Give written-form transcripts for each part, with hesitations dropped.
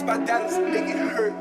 about Dallas make it hurt.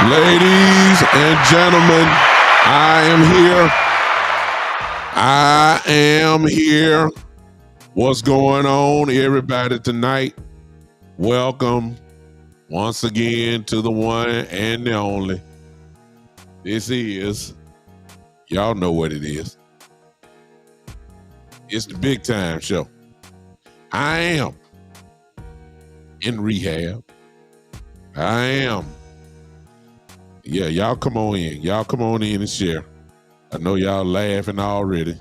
Ladies and gentlemen, I am here. What's going on, everybody, tonight? Welcome once again to the one and the only. This is, y'all know what it is. It's the Big Time Show. I am in rehab. Yeah, y'all come on in. Y'all come on in and share. I know y'all laughing already.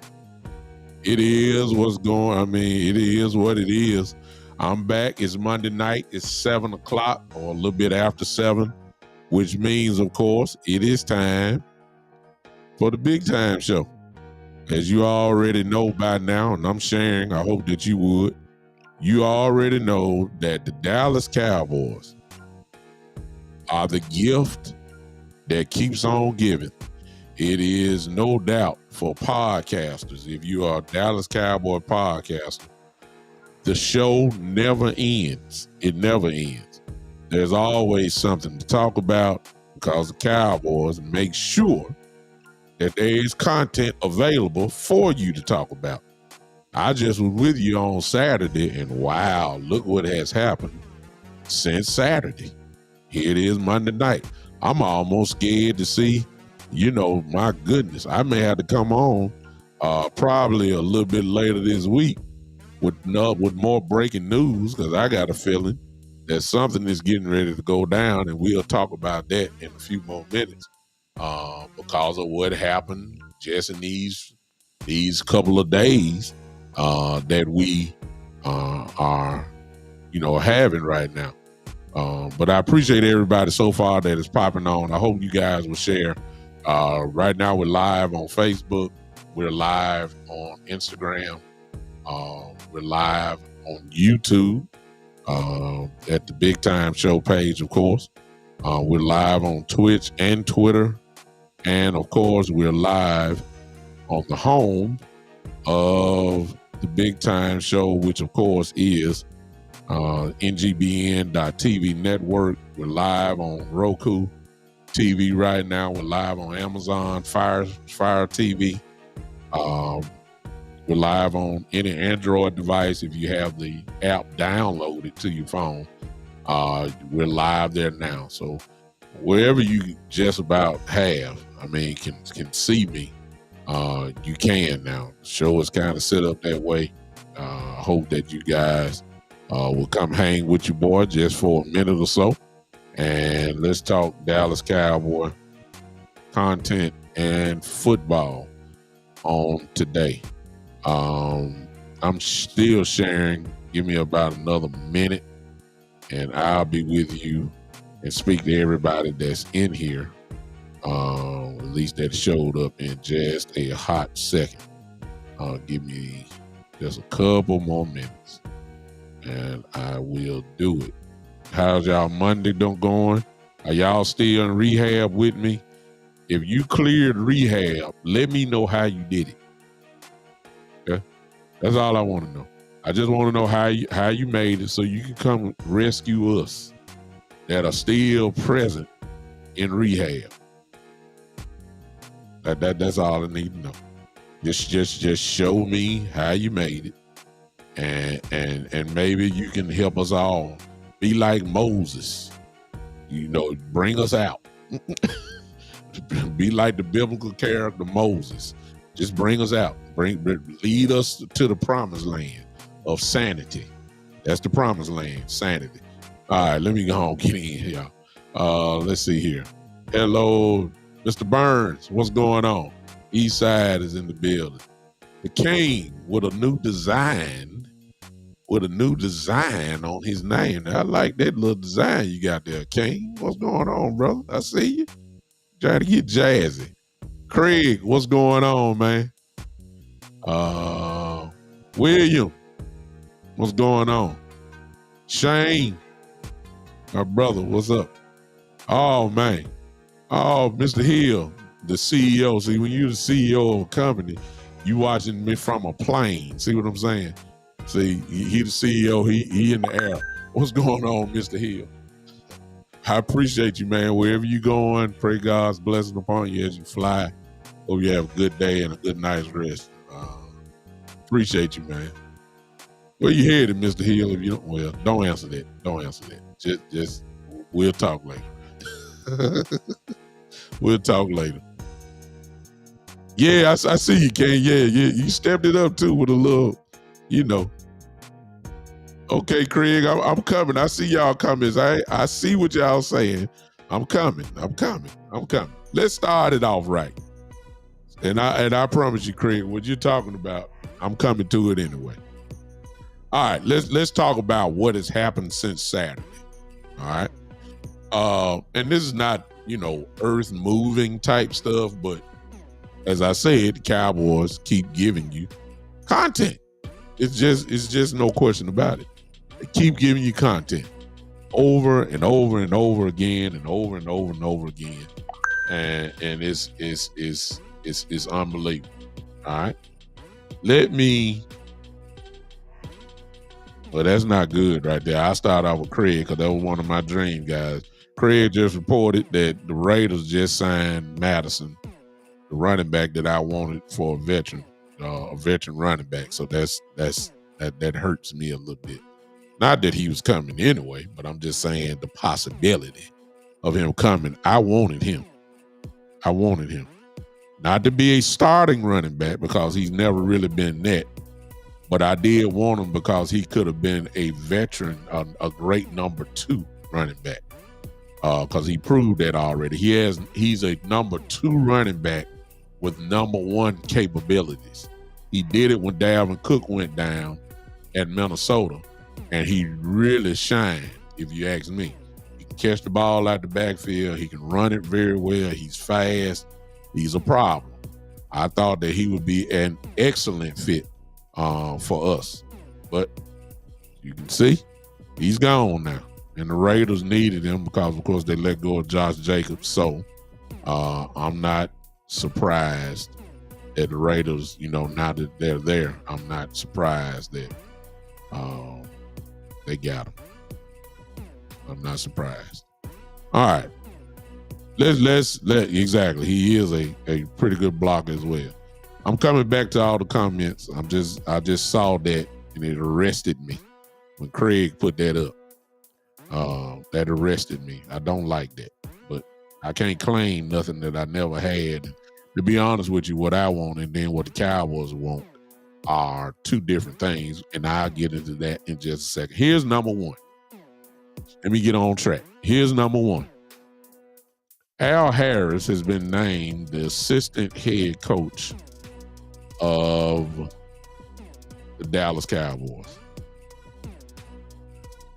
It is what's going on. It is what it is. I'm back. It's Monday night. It's 7 o'clock or a little bit after 7, which means, of course, it is time for the Big Time Show. As you already know by now, and I'm sharing, I hope that you would, you already know that the Dallas Cowboys are the gift that keeps on giving. It is no doubt for podcasters. If you are a Dallas Cowboy podcaster, the show never ends. It never ends. There's always something to talk about because the Cowboys make sure that there is content available for you to talk about. I just was with you on Saturday, and wow, look what has happened since Saturday. Here it is Monday night. I'm almost scared to see, my goodness, I may have to come on probably a little bit later this week with more breaking news, because I got a feeling that something is getting ready to go down, and we'll talk about that in a few more minutes because of what happened just in these couple of days that we are, having right now. But I appreciate everybody so far that is popping on. I hope you guys will share. Right now we're live on Facebook. We're live on Instagram. We're live on YouTube at the Big Time Show page, of course. We're live on Twitch and Twitter. And, of course, we're live on the home of the Big Time Show, which, of course, is NGBN.TV network. We're live on Roku TV right now. We're live on Amazon Fire TV. We're live on any Android device. If you have the app downloaded to your phone, we're live there now. So wherever you just about have, can see me, you can now. The show is kind of set up that way. I hope that you guys will come hang with your boy just for a minute or so, and let's talk Dallas Cowboy content and football on today. I'm still sharing. Give me about another minute, and I'll be with you and speak to everybody that's in here, at least that showed up in just a hot second. Give me just a couple more minutes, and I will do it. How's y'all Monday going? Are y'all still in rehab with me? If you cleared rehab, let me know how you did it. Okay? That's all I want to know. I just want to know how you made it so you can come rescue us that are still present in rehab. That's all I need to know. Just show me how you made it, and maybe you can help us all. Be like Moses, bring us out. Be like the biblical character Moses. Just bring us out. Lead us to the promised land of sanity. That's the promised land, sanity. All right, let me go home, get in, y'all. Let's see here. Hello, Mr. Burns. What's going on? East Side is in the building. The King with a new design on his name. I like that little design you got there, King. What's going on, brother? I see you. Trying to get jazzy. Craig, what's going on, man? William, what's going on? Shane, my brother, what's up? Oh, man. Oh, Mr. Hill, the CEO. See, when you're the CEO of a company, you watching me from a plane. See what I'm saying? See, he the CEO, he in the air. What's going on, Mr. Hill? I appreciate you, man. Wherever you going, pray God's blessing upon you as you fly. Hope you have a good day and a good night's rest. Appreciate you, man. Where you headed, Mr. Hill? If you don't answer that. Don't answer that. Just we'll talk later. We'll talk later. Yeah, I see you, Ken. Yeah. You stepped it up too with a little, Okay, Craig, I'm coming. I see y'all comments. I see what y'all saying. I'm coming. Let's start it off right. And I promise you, Craig, what you're talking about, I'm coming to it anyway. All right, let's talk about what has happened since Saturday. All right. And this is not, earth moving type stuff, but as I said, the Cowboys keep giving you content. It's just no question about it. They keep giving you content over and over and over again and over and over and over again. And it's unbelievable. All right. Well, that's not good right there. I start off with Craig because that was one of my dream guys. Craig just reported that the Raiders just signed Madison, the running back that I wanted for a veteran running back. So that hurts me a little bit. Not that he was coming anyway, but I'm just saying the possibility of him coming. I wanted him. Not to be a starting running back because he's never really been that. But I did want him because he could have been a veteran, a great number 2 running back. Because he proved that already. He's a number 2 running back with number 1 capabilities. He did it when Dalvin Cook went down at Minnesota, and he really shined, if you ask me. He can catch the ball out the backfield. He can run it very well. He's fast. He's a problem. I thought that he would be an excellent fit for us. But you can see he's gone now. And the Raiders needed him because, of course, they let go of Josh Jacobs. So I'm not surprised that the Raiders, now that they're there, I'm not surprised that they got him. I'm not surprised. All right. Exactly. He is a pretty good blocker as well. I'm coming back to all the comments. I just saw that and it arrested me when Craig put that up. That arrested me. I don't like that, but I can't claim nothing that I never had. To be honest with you, what I want and then what the Cowboys want are 2 different things, and I'll get into that in just a second. Here's number 1. Let me get on track. Here's number 1. Al Harris has been named the assistant head coach of the Dallas Cowboys.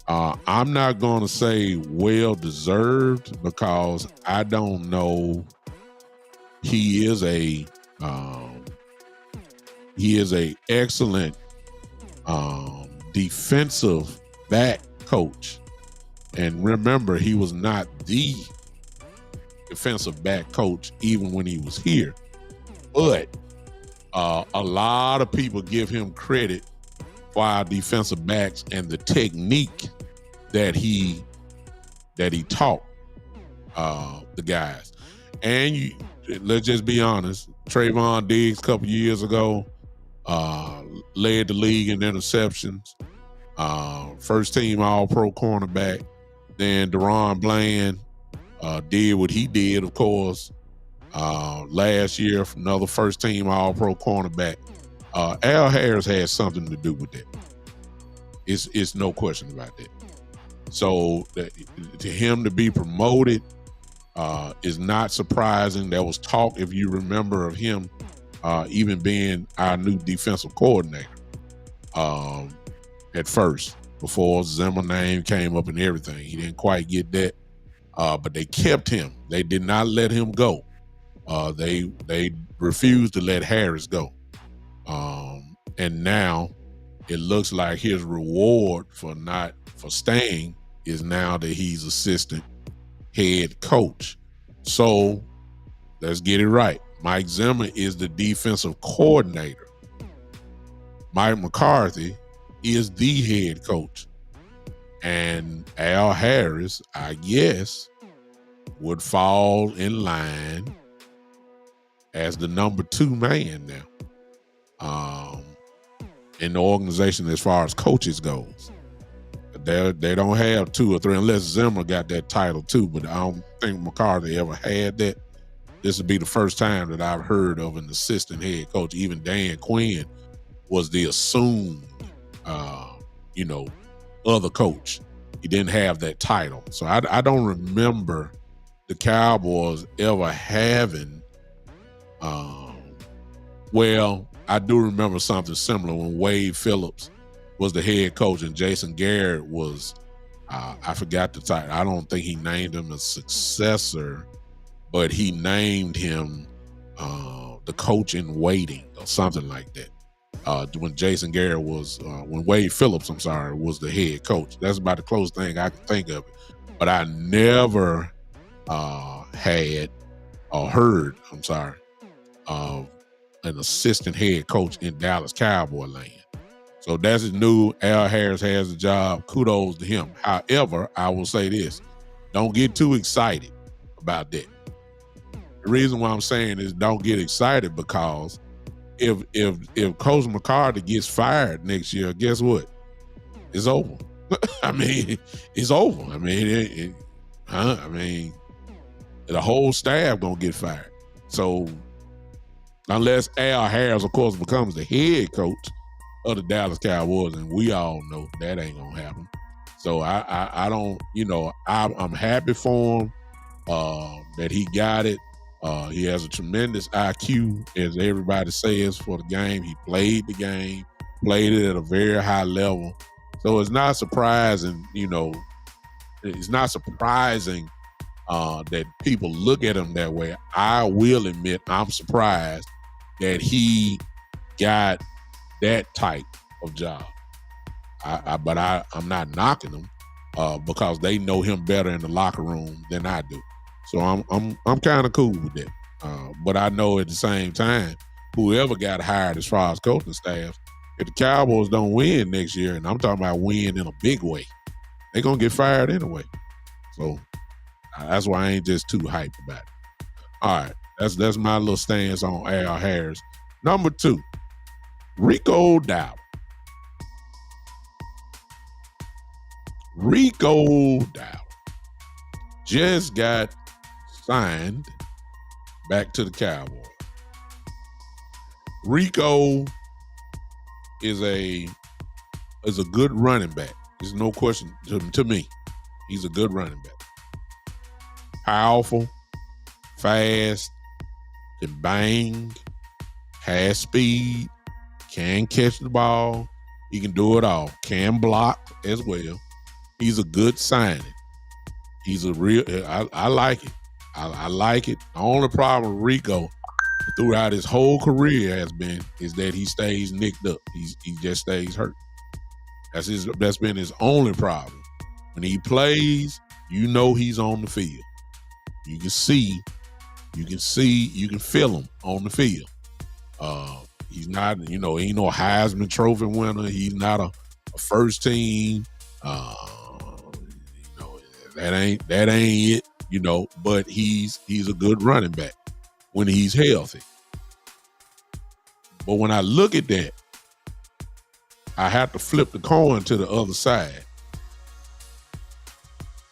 I'm not going to say well-deserved because I don't know. He is a excellent defensive back coach, And remember, he was not the defensive back coach even when he was here. But a lot of people give him credit for our defensive backs and the technique that he taught the guys. And let's just be honest, Trayvon Diggs a couple years ago led the league in interceptions. First team All-Pro cornerback. Then Deron Bland did what he did, of course, last year, another first team All-Pro cornerback. Al Harris has something to do with that. It's no question about that. So to him to be promoted is not surprising. There was talk, if you remember, of him even being our new defensive coordinator at first, before Zimmer name came up and everything. He didn't quite get that, but they kept him. They did not let him go. They refused to let Harris go. And now it looks like his reward for staying is now that he's assistant head coach. So let's get it right. Mike Zimmer is the defensive coordinator. Mike McCarthy is the head coach. And Al Harris, I guess, would fall in line as the number 2 man now in the organization as far as coaches goes. They don't have 2 or 3 unless Zimmer got that title too, but I don't think McCarthy ever had that. This would be the first time that I've heard of an assistant head coach. Even Dan Quinn was the assumed other coach. He didn't have that title. So I don't remember the Cowboys ever having I do remember something similar when Wade Phillips was the head coach and Jason Garrett was I forgot the title. I don't think he named him a successor, but he named him the coach in waiting or something like that. When Jason Garrett was, when Wade Phillips, was the head coach. That's about the closest thing I can think of it. But I never had or heard, of an assistant head coach in Dallas Cowboy land. So that's his new. Al Harris has a job. Kudos to him. However, I will say this: don't get too excited about that. The reason why I'm saying is don't get excited because if Coach McCarthy gets fired next year, guess what? It's over. I mean, it's over. I mean, the whole staff gonna get fired. So unless Al Harris, of course, becomes the head coach of the Dallas Cowboys, and we all know that ain't gonna happen. So I don't, I'm happy for him that he got it. He has a tremendous IQ, as everybody says, for the game. He played the game, played it at a very high level. So it's not surprising, it's not surprising that people look at him that way. I will admit I'm surprised that he got that type of job. But I'm not knocking him because they know him better in the locker room than I do. So I'm kind of cool with that. But I know at the same time, whoever got hired as far as coaching staff, if the Cowboys don't win next year, and I'm talking about win in a big way, they're going to get fired anyway. So that's why I ain't just too hyped about it. All right, that's my little stance on Al Harris. Number 2, Rico Dowdle. Rico Dowdle just got signed back to the Cowboys. Rico is a good running back. There's no question to me. He's a good running back. Powerful, fast, can bang, has speed, can catch the ball. He can do it all. Can block as well. He's a good signing. He's a real, I like it. I like it. The only problem with Rico throughout his whole career is that he stays nicked up. He just stays hurt. That's been his only problem. When he plays, you know he's on the field. You can see, you can feel him on the field. He's not, he ain't no Heisman Trophy winner. He's not a first team. That ain't it. But he's a good running back when he's healthy. But when I look at that, I have to flip the coin to the other side.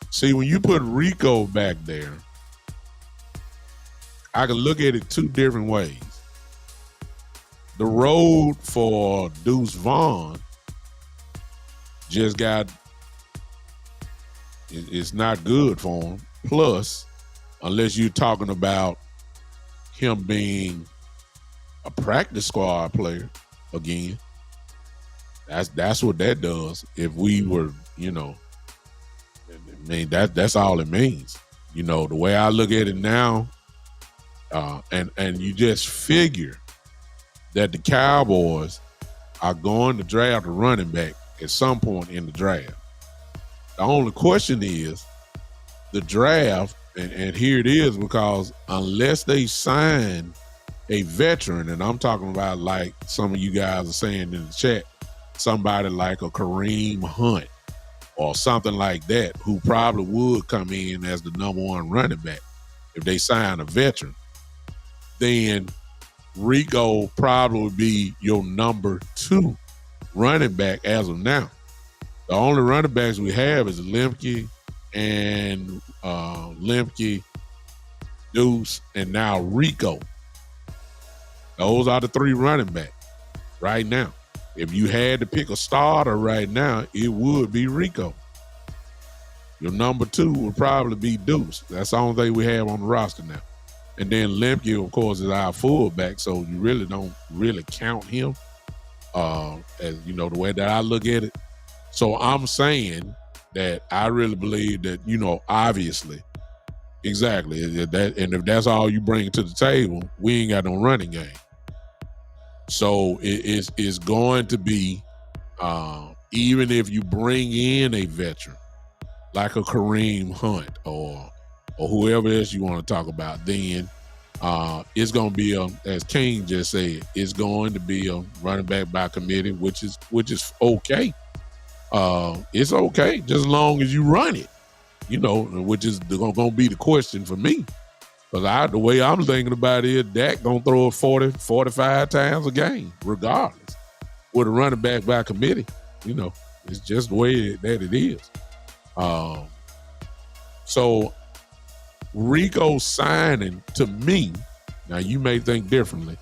See, when you put Rico back there, I can look at it two different ways. The road for Deuce Vaughn it's not good for him. Plus, unless you're talking about him being a practice squad player again, that's what that does. If we were, that's all it means. The way I look at it now, and you just figure that the Cowboys are going to draft a running back at some point in the draft. The only question is the draft, and here it is, because unless they sign a veteran, and I'm talking about, like some of you guys are saying in the chat, somebody like a Kareem Hunt or something like that, who probably would come in as the number one running back if they sign a veteran, then Rico probably would be your number two running back as of now. The only running backs we have is Lemke and Deuce, and now Rico. Those are the three running backs right now. If you had to pick a starter right now, it would be Rico. Your number two would probably be Deuce. That's the only thing we have on the roster now. And then Lemke, of course, is our fullback, so you really don't really count him as, the way that I look at it. So I'm saying that I really believe that, obviously, exactly, that, and if that's all you bring to the table, we ain't got no running game. So it's going to be, even if you bring in a veteran like a Kareem Hunt or whoever else you want to talk about, then it's going to be, as King just said, it's going to be a running back by committee, which is okay. It's okay just as long as you run it, which is going to be the question for me. Because the way I'm thinking about it is Dak going to throw it 40, 45 times a game, regardless. With a running back by committee, it's just the way that it is. So Rico signing, to me, now you may think differently,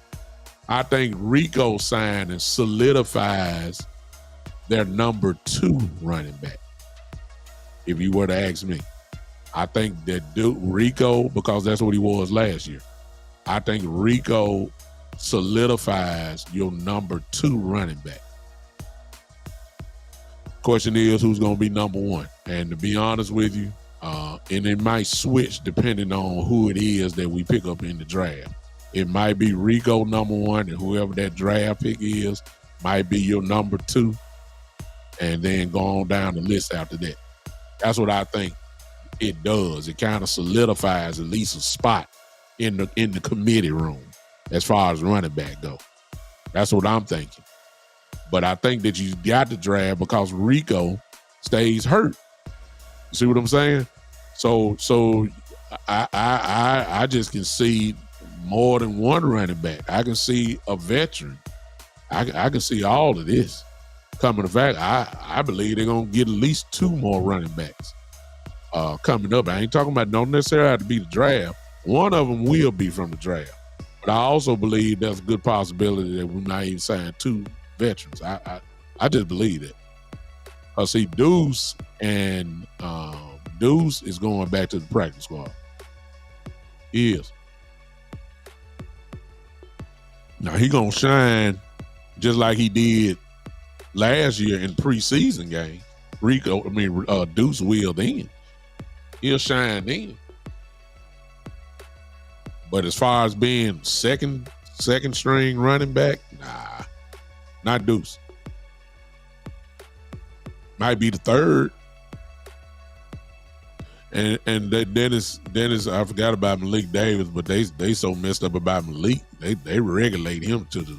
I think Rico signing solidifies their number two running back, if you were to ask me. I think that Rico, because that's what he was last year, I think Rico solidifies your number two running back. Question is, who's going to be number one? And to be honest with you, and it might switch depending on who it is that we pick up in the draft. It might be Rico number one, and whoever that draft pick is might be your number two, and then go on down the list after that. That's what I think it does. It kind of solidifies at least a spot in the committee room as far as running back go. That's what I'm thinking. But I think that you got to draft because Rico stays hurt. You see what I'm saying? So I just can see more than one running back. I can see a veteran. I can see all of this coming to fact. I believe they're gonna get at least two more running backs coming up. I ain't talking about don't necessarily have to be the draft. One of them will be from the draft. But I also believe there's a good possibility that we might even sign two veterans. I just believe it. See, Deuce is going back to the practice squad. He is. Now he gonna shine just like he did last year in preseason game. Deuce will then. He'll shine then. But as far as being second string running back, nah, not Deuce. Might be the third. Dennis, I forgot about Malik Davis, but they so messed up about Malik. They regulate him to the,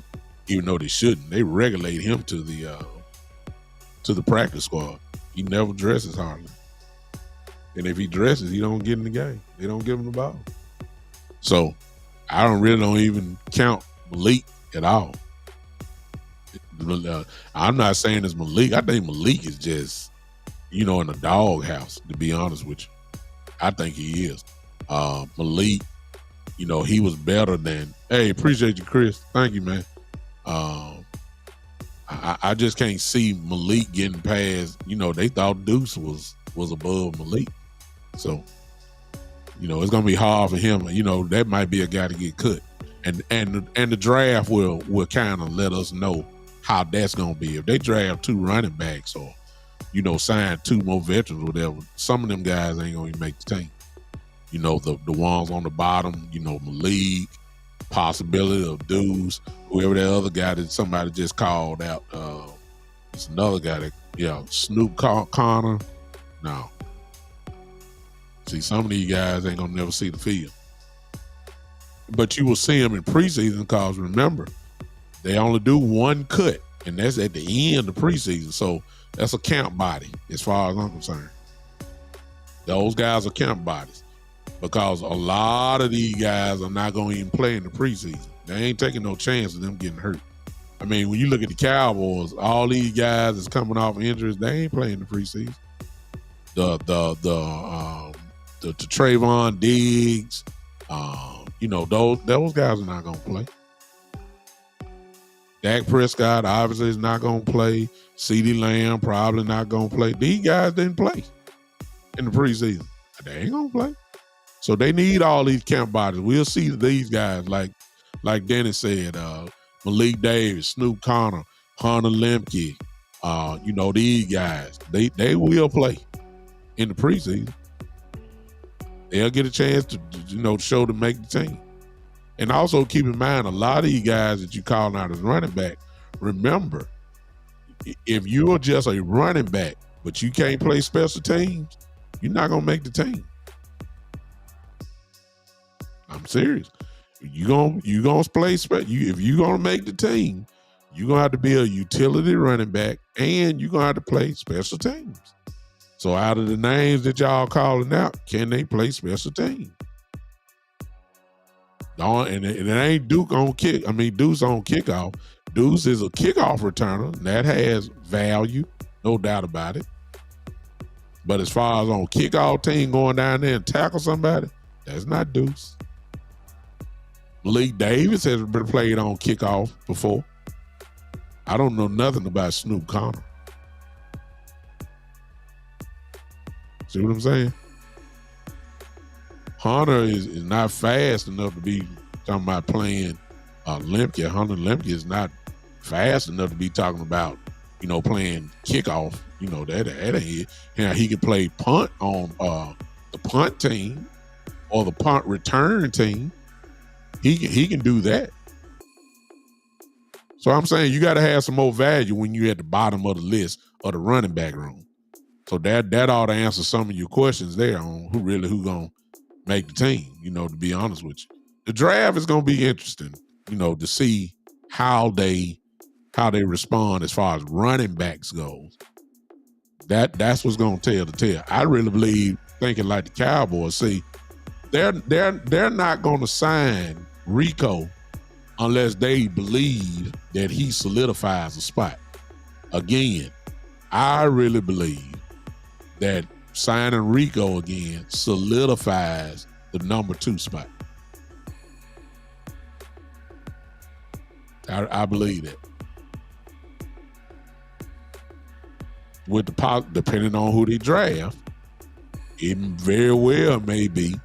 even though they shouldn't. They regulate him to the practice squad. He never dresses hardly, and if he dresses, he don't get in the game. They don't give him the ball. So I don't even count Malik at all. I'm not saying it's Malik. I think Malik is just, in the doghouse, to be honest with you. I think he is. Malik, he was better than, hey, appreciate you, Chris. Thank you, man. I just can't see Malik getting past, they thought Deuce was above Malik. So, it's going to be hard for him. That might be a guy to get cut. And the draft will kind of let us know how that's going to be. If they draft 2 running backs or, sign 2 more veterans or whatever, some of them guys ain't going to make the team. The ones on the bottom, Malik, possibility of Deuce, whoever that other guy that somebody just called out. It's another guy that, Snoop Connor. No. See, some of these guys ain't going to never see the field. But you will see them in preseason because, remember, they only do 1 cut, and that's at the end of preseason. So that's a camp body as far as I'm concerned. Those guys are camp bodies because a lot of these guys are not going to even play in the preseason. They ain't taking no chance of them getting hurt. I mean, when you look at the Cowboys, all these guys that's coming off injuries, they ain't playing the preseason. The Trayvon Diggs, those guys are not going to play. Dak Prescott obviously is not going to play. CeeDee Lamb probably not going to play. These guys didn't play in the preseason. They ain't going to play. So they need all these camp bodies. We'll see these guys like Dennis said, Malik Davis, Snoop Connor, Hunter Lemke, these guys. They will play in the preseason. They'll get a chance to show to make the team. And also keep in mind, a lot of these guys that you call out as running back, remember, if you're just a running back, but you can't play special teams, you're not going to make the team. I'm serious. You're gonna play special. If you're going to make the team, you're going to have to be a utility running back, and you're going to have to play special teams. So out of the names that y'all calling out, can they play special teams? And it ain't Deuce on kickoff. Deuce is a kickoff returner, and that has value, no doubt about it. But as far as on kickoff team going down there and tackle somebody, that's not Deuce. Malik Davis has been played on kickoff before. I don't know nothing about Snoop Connor. See what I'm saying? Hunter is not fast enough to be talking about playing Lemke. Hunter Lemke is not fast enough to be talking about, playing kickoff. That ain't it. He can play punt on the punt team or the punt return team. He can do that. So I'm saying you got to have some more value when you're at the bottom of the list of the running back room. So that ought to answer some of your questions there on who gonna make the team, to be honest with you. The draft is gonna be interesting, to see how they respond as far as running backs goes. That's what's gonna tell the tale. I really believe, thinking like the Cowboys, see, they're not gonna sign Rico unless they believe that he solidifies a spot. Again, I really believe that signing Rico again solidifies the number 2 spot. I believe that. With depending on who they draft, it very well may be,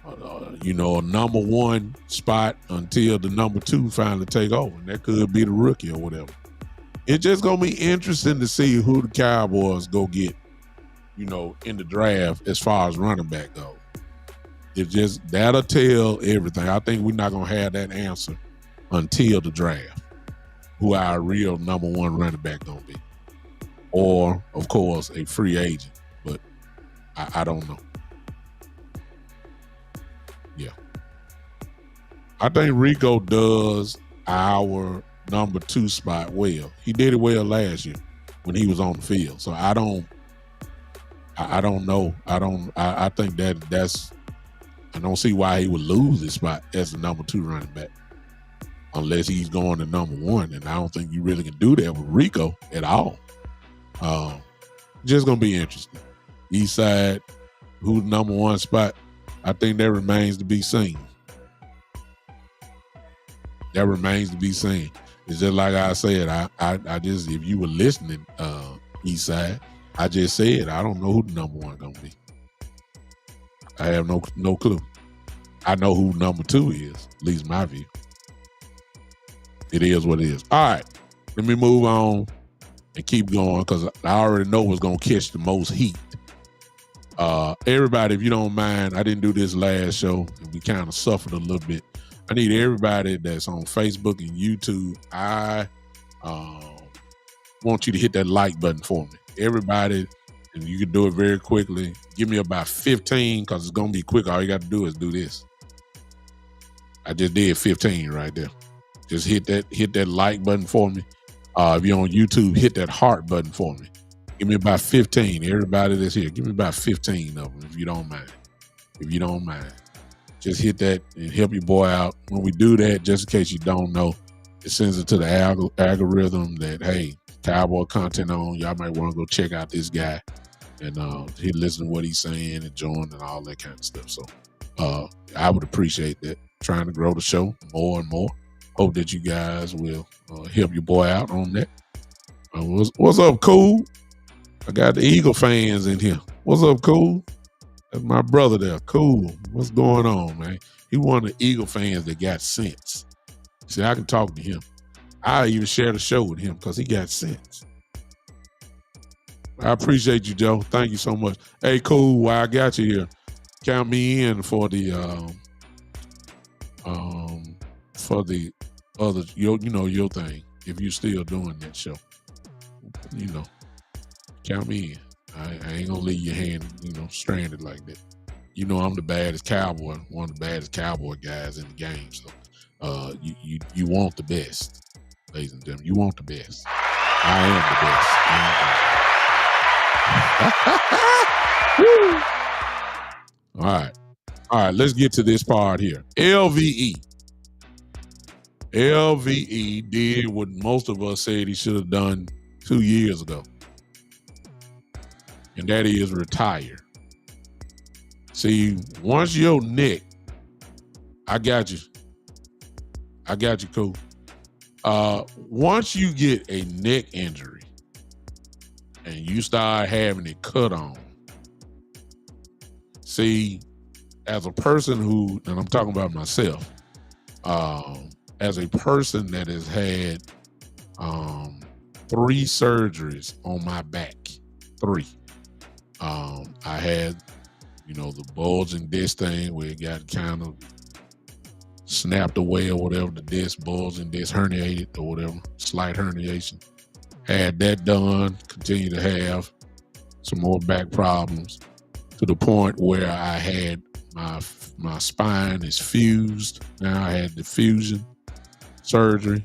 a number 1 spot until the number 2 finally take over. And that could be the rookie or whatever. It's just going to be interesting to see who the Cowboys go get, in the draft as far as running back goes. That'll tell everything. I think we're not going to have that answer until the draft, who our real number 1 running back going to be. Or, of course, a free agent. But I don't know. Yeah. I think Rico does our number 2 spot well. He did it well last year when he was on the field. So I don't know. I think that's I don't see why he would lose his spot as the number 2 running back unless he's going to number 1. And I don't think you really can do that with Rico at all. Just going to be interesting. East side, who's number 1 spot? I think that remains to be seen. That remains to be seen. It's just like I said, I just, if you were listening, East side, I just said, I don't know who the number 1 going to be. I have no clue. I know who number 2 is, at least my view. It is what it is. All right, let me move on and keep going because I already know what's going to catch the most heat. Everybody, if you don't mind, I didn't do this last show and we kind of suffered a little bit. I need everybody that's on Facebook and YouTube. I want you to hit that like button for me. Everybody, and you can do it very quickly. Give me about 15 because it's going to be quick. All you got to do is do this. I just did 15 right there. Just hit that like button for me. If you're on YouTube, hit that heart button for me. Give me about 15. Everybody that's here, give me about 15 of them if you don't mind. If you don't mind. Just hit that and help your boy out. When we do that, just in case you don't know, it sends it to the algorithm that, hey, Cowboy content on. Y'all might want to go check out this guy and listen to what he's saying and join and all that kind of stuff. So I would appreciate that. Trying to grow the show more and more. Hope that you guys will help your boy out on that. What's up, Cool? I got the Eagle fans in here. What's up, Cool? That's my brother there. Cool. What's going on, man? He one of the Eagle fans that got sense. See, I can talk to him. I even share the show with him because he got sense. I appreciate you, Joe. Thank you so much. Hey, Cool, while I got you here, count me in for the other, your thing. If you're still doing that show, count me in. I ain't gonna leave your hand, stranded like that. I'm the baddest cowboy, one of the baddest cowboy guys in the game. So, you want the best, ladies and gentlemen. You want the best. I am the best. All right. Let's get to this part here. LVE did what most of us said he should have done 2 years ago. And that is retire. See, once your neck, I got you, Cool. Once you get a neck injury and you start having it cut on, see, as a person who, and I'm talking about myself, as a person that has had 3 surgeries on my back, 3. I had, the bulging disc thing where it got kind of snapped away or whatever, the disc, bulging disc, herniated or whatever, slight herniation. Had that done, continue to have some more back problems to the point where I had my spine is fused. Now I had the fusion surgery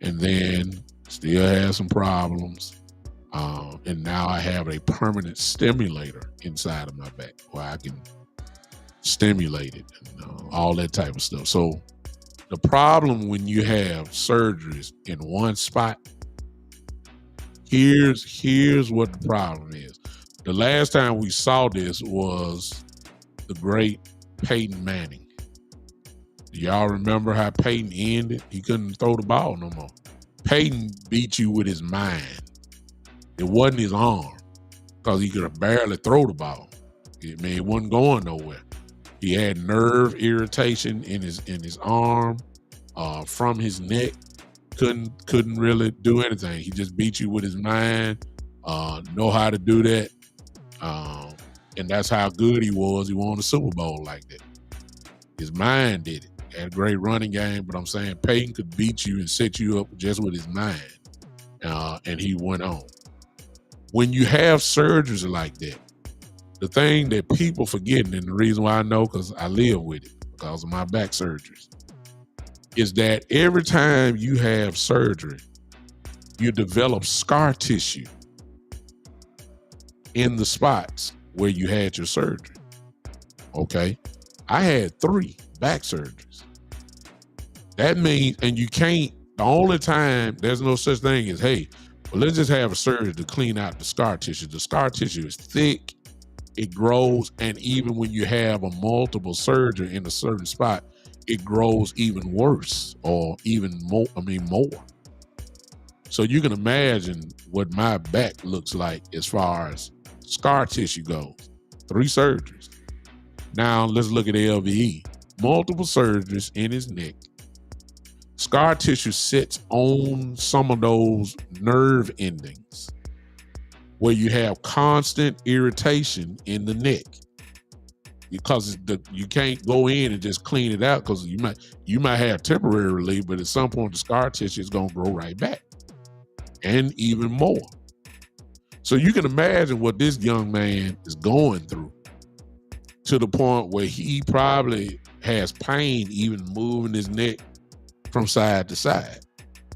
and then still had some problems. And now I have a permanent stimulator inside of my back where I can stimulate it and all that type of stuff. So the problem when you have surgeries in one spot, here's what the problem is. The last time we saw this was the great Peyton Manning. Do y'all remember how Peyton ended? He couldn't throw the ball no more. Peyton beat you with his mind. It wasn't his arm because he could barely throw the ball. It wasn't going nowhere. He had nerve irritation in his arm, from his neck. Couldn't really do anything. He just beat you with his mind. Know how to do that, and that's how good he was. He won a Super Bowl like that. His mind did it. Had a great running game, but I'm saying Peyton could beat you and set you up just with his mind, and he went on. When you have surgeries like that, The thing that people forgetting, and the reason why I know because I live with it because of my back surgeries, is that every time you have surgery, you develop scar tissue in the spots where you had your surgery. Okay. I had 3 back surgeries. That means, and you can't, the only time there's no such thing as, hey, well, let's just have a surgery to clean out the scar tissue. The scar tissue is thick, it grows, and even when you have a multiple surgery in a certain spot, it grows even worse or even more, more. So you can imagine what my back looks like as far as scar tissue goes. 3 surgeries. Now let's look at LVE. Multiple surgeries in his neck. Scar tissue sits on some of those nerve endings where you have constant irritation in the neck because you can't go in and just clean it out because you might have temporary relief, but at some point the scar tissue is going to grow right back and even more. So you can imagine what this young man is going through to the point where he probably has pain even moving his neck from side to side.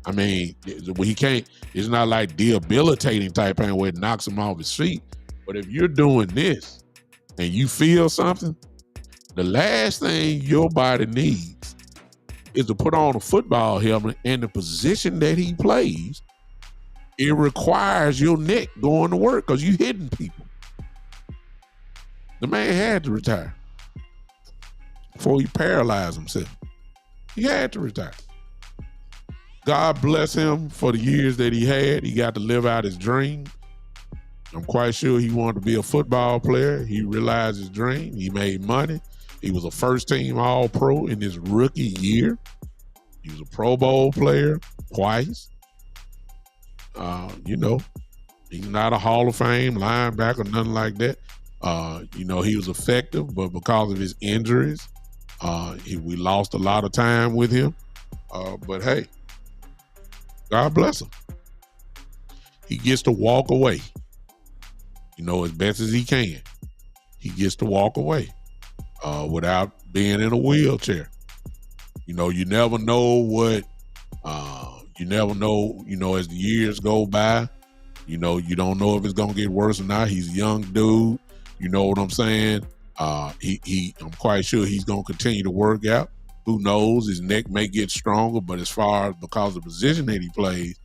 I mean, he can't, it's not like debilitating type pain where it knocks him off his feet. But if you're doing this and you feel something, the last thing your body needs is to put on a football helmet, and the position that he plays, it requires your neck going to work because you hitting people. The man had to retire before he paralyzed himself. He had to retire. God bless him for the years that he had. He got to live out his dream. I'm quite sure he wanted to be a football player. He realized his dream. He made money. He was a first-team All-Pro in his rookie year. He was a Pro Bowl player twice. He's not a Hall of Fame linebacker, nothing like that. He was effective, but because of his injuries, we lost a lot of time with him. But hey, God bless him. He gets to walk away, as best as he can. He gets to walk away without being in a wheelchair. You never know what, as the years go by, you don't know if it's going to get worse or not. He's a young dude. You know what I'm saying? I'm quite sure he's going to continue to work out. Who knows? His neck may get stronger, but as far as because of the position that he plays,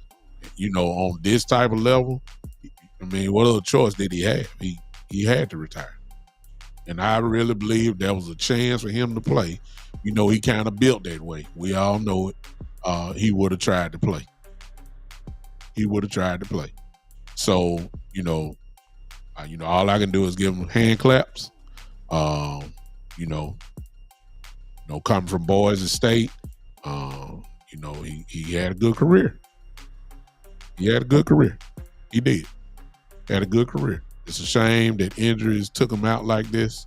on this type of level, what other choice did he have? He had to retire. And I really believe there was a chance for him to play. He kind of built that way. We all know it. He would have tried to play. So, all I can do is give him hand claps. Coming from Boise State, he had a good career. He had a good career. He did. Had a good career. It's a shame that injuries took him out like this.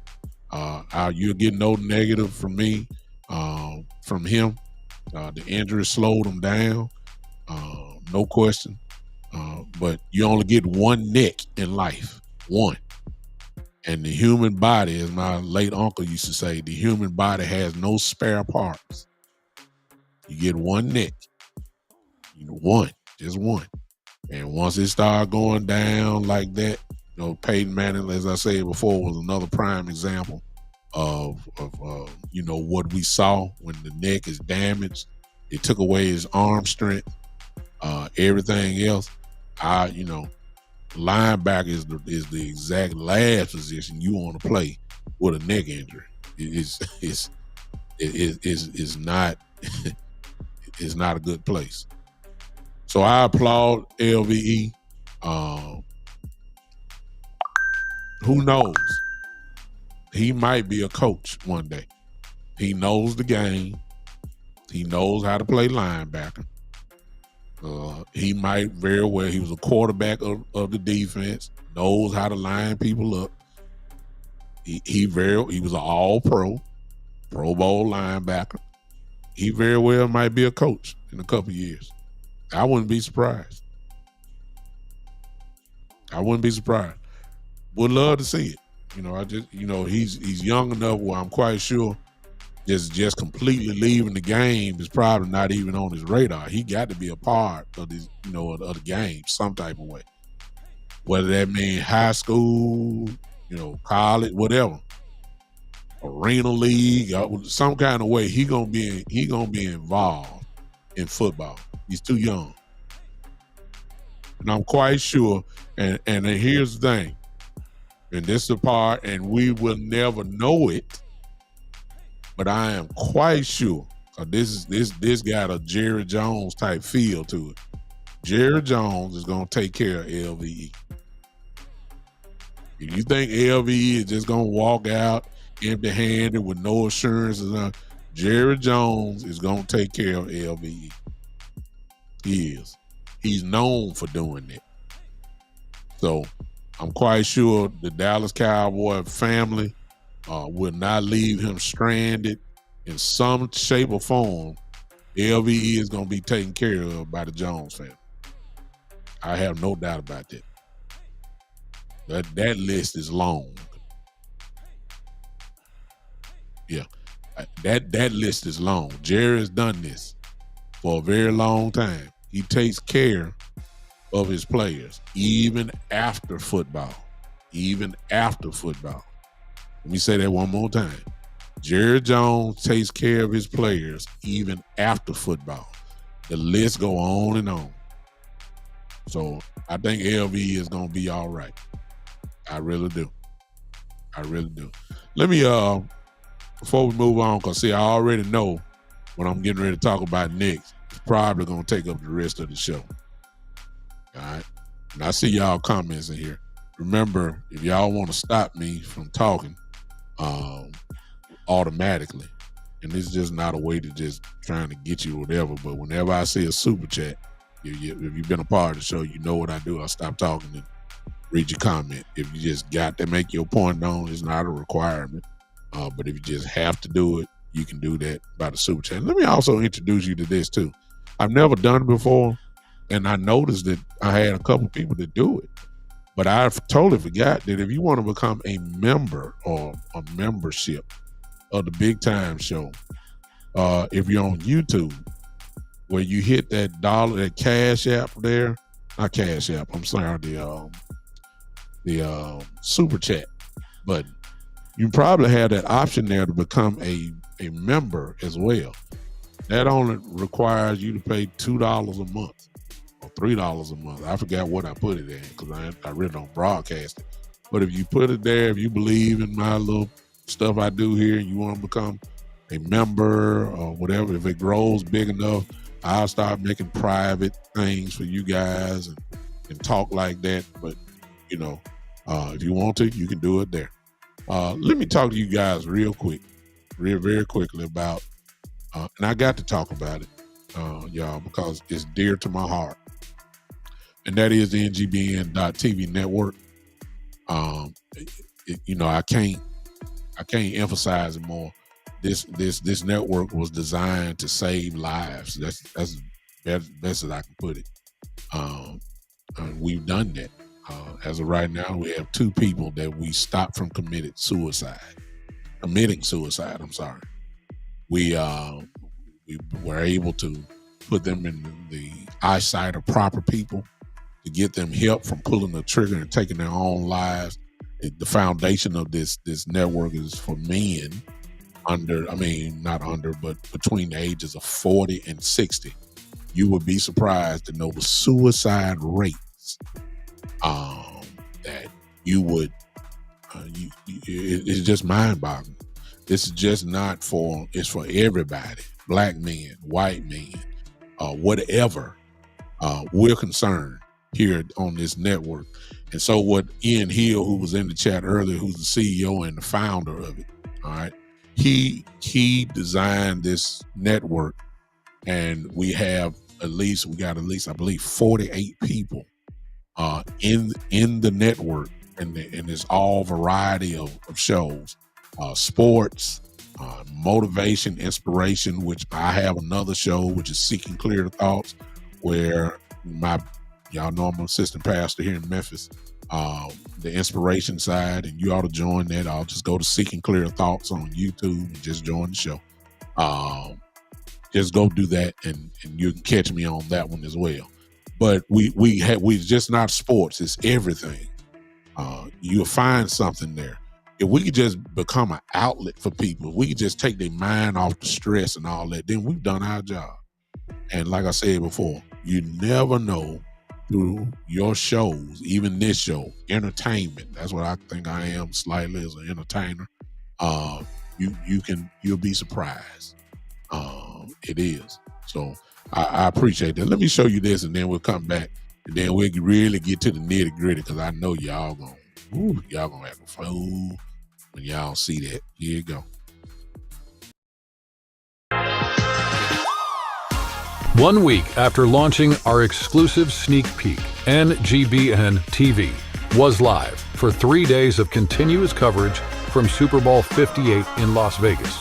You'll get no negative from me, from him. The injury slowed him down, no question. But you only get one neck in life, one. And the human body, as my late uncle used to say, the human body has no spare parts. You get one neck, just one. And once it started going down like that, Peyton Manning, as I said before, was another prime example of what we saw when the neck is damaged. It took away his arm strength, everything else. Linebacker is the exact last position you want to play with a neck injury. It's not it's not a good place. So I applaud LVE. Who knows? He might be a coach one day. He knows the game. He knows how to play linebacker. He might very well, he was a quarterback of the defense, knows how to line people up. He was an all-pro, Pro Bowl linebacker. He very well might be a coach in a couple of years. I wouldn't be surprised. Would love to see it. He's young enough where I'm quite sure just completely leaving the game is probably not even on his radar. He got to be a part of this, of the game some type of way. Whether that means high school, college, whatever, arena league, some kind of way, he gonna be involved in football. He's too young, and I'm quite sure. And here's the thing, and this is the part, and we will never know it, but I am quite sure. This got a Jerry Jones type feel to it. Jerry Jones is gonna take care of LVE. If you think LVE is just gonna walk out empty-handed with no assurance, Jerry Jones is gonna take care of LVE. He is. He's known for doing it. So I'm quite sure the Dallas Cowboy family will not leave him stranded in some shape or form. LVE is gonna be taken care of by the Jones family. I have no doubt about that. That list is long. Yeah, that list is long. Jerry has done this for a very long time. He takes care of his players, even after football. Even after football. Let me say that one more time. Jerry Jones takes care of his players even after football. The list go on and on. So I think LV is going to be all right. I really do. I really do. Let me, before we move on, because see, I already know what I'm getting ready to talk about next. It's probably going to take up the rest of the show. All right. And I see y'all comments in here. Remember, if y'all want to stop me from talking automatically, and it's just not a way to just trying to get you whatever, but whenever I see a super chat, if you've been a part of the show, you know what I do. I stop talking and read your comment. If you just got to make your point known, it's not a requirement. But if you just have to do it, you can do that by the super chat. Let me also introduce you to this too. I've never done it before, and I noticed that I had a couple people that do it. But I totally forgot that if you want to become a member or a membership of the Big Time Show, if you're on YouTube, where you hit that Cash App there, not Cash App, I'm sorry, the super chat button. You probably have that option there to become a member as well. That only requires you to pay $2 a month or $3 a month. I forgot what I put it in because I really don't broadcast it. But if you put it there, if you believe in my little stuff I do here, and you want to become a member or whatever, if it grows big enough, I'll start making private things for you guys and talk like that. But, if you want to, you can do it there. Let me talk to you guys real very quickly about, and I got to talk about it, y'all, because it's dear to my heart. And that is the NGBN.TV network. I can't emphasize it more. This network was designed to save lives. That's best as I can put it. We've done that. As of right now, we have 2 people that we stopped from committing suicide. I'm sorry. We were able to put them in the eyesight of proper people to get them help from pulling the trigger and taking their own lives. The foundation of this network is for men but between the ages of 40 and 60. You would be surprised to know the suicide rates that you would, it's just mind-boggling. This is just not it's for everybody, black men, white men, whatever. We're concerned here on this network. And so what Ian Hill, who was in the chat earlier, who's the CEO and the founder of it, all right, he designed this network, and we got at least, I believe, 48 people in the network, and there's all variety of shows, sports, motivation, inspiration, which I have another show, which is Seeking Clear Thoughts, where y'all know I'm an assistant pastor here in Memphis, the inspiration side, and you ought to join that. I'll just go to Seeking Clear Thoughts on YouTube and just join the show. Just go do that, and you can catch me on that one as well. But we just not sports; it's everything. You'll find something there. If we could just become an outlet for people, if we could just take their mind off the stress and all that, then we've done our job. And like I said before, you never know through your shows, even this show, entertainment. That's what I think I am slightly as an entertainer. You'll be surprised. It is. So I appreciate that. Let me show you this, and then we'll come back, and then we'll really get to the nitty gritty, because I know y'all gonna act a fool when y'all see that. Here you go. 1 week after launching our exclusive sneak peek, NGBN TV was live for 3 days of continuous coverage from Super Bowl 58 in Las Vegas.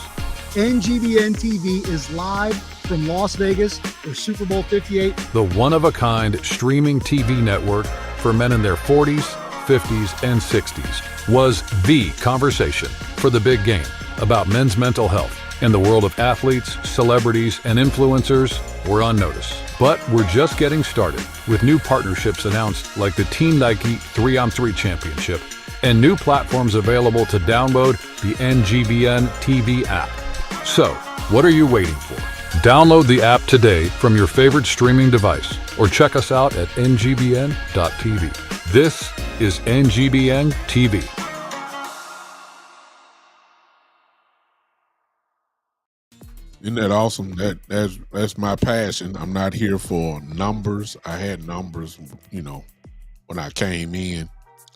NGBN TV is live from Las Vegas for Super Bowl 58. The one-of-a-kind streaming TV network for men in their 40s, 50s, and 60s was the conversation for the big game about men's mental health. And the world of athletes, celebrities, and influencers were on notice. But we're just getting started with new partnerships announced, like the Team Nike 3-on-3 Championship, and new platforms available to download the NGBN TV app. So, what are you waiting for? Download the app today from your favorite streaming device, or check us out at ngbn.tv. This is NGBN TV. Isn't that awesome? That's my passion. I'm not here for numbers. I had numbers, when I came in.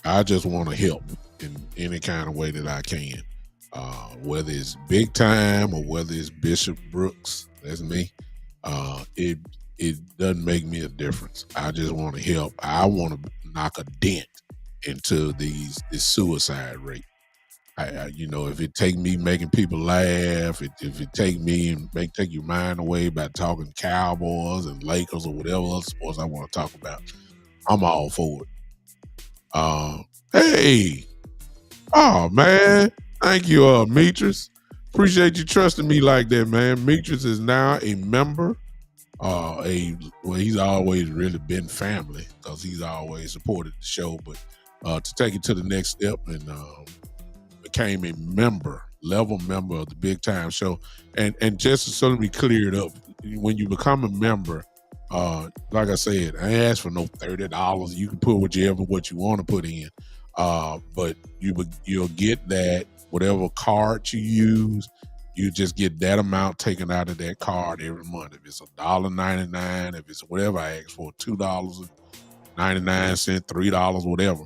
I just want to help in any kind of way that I can. Whether it's big time or whether it's Bishop Brooks, that's me. It doesn't make me a difference. I just want to help. I want to knock a dent into this suicide rate. If it take me making people laugh, if it take me and take your mind away by talking Cowboys and Lakers or whatever other sports I want to talk about, I'm all for it. Hey, oh man, thank you, Metris. Appreciate you trusting me like that, man. Metris is now a member. He's always really been family, because he's always supported the show. But to take it to the next step and became a level member of the Big Time Show. And just so to be cleared up, when you become a member, like I said, I ain't ask for no $30. You can put what you want to put in. But you'll get that, whatever card you use, you just get that amount taken out of that card every month. If it's $1.99, if it's whatever I asked for, $2.99, $3, whatever.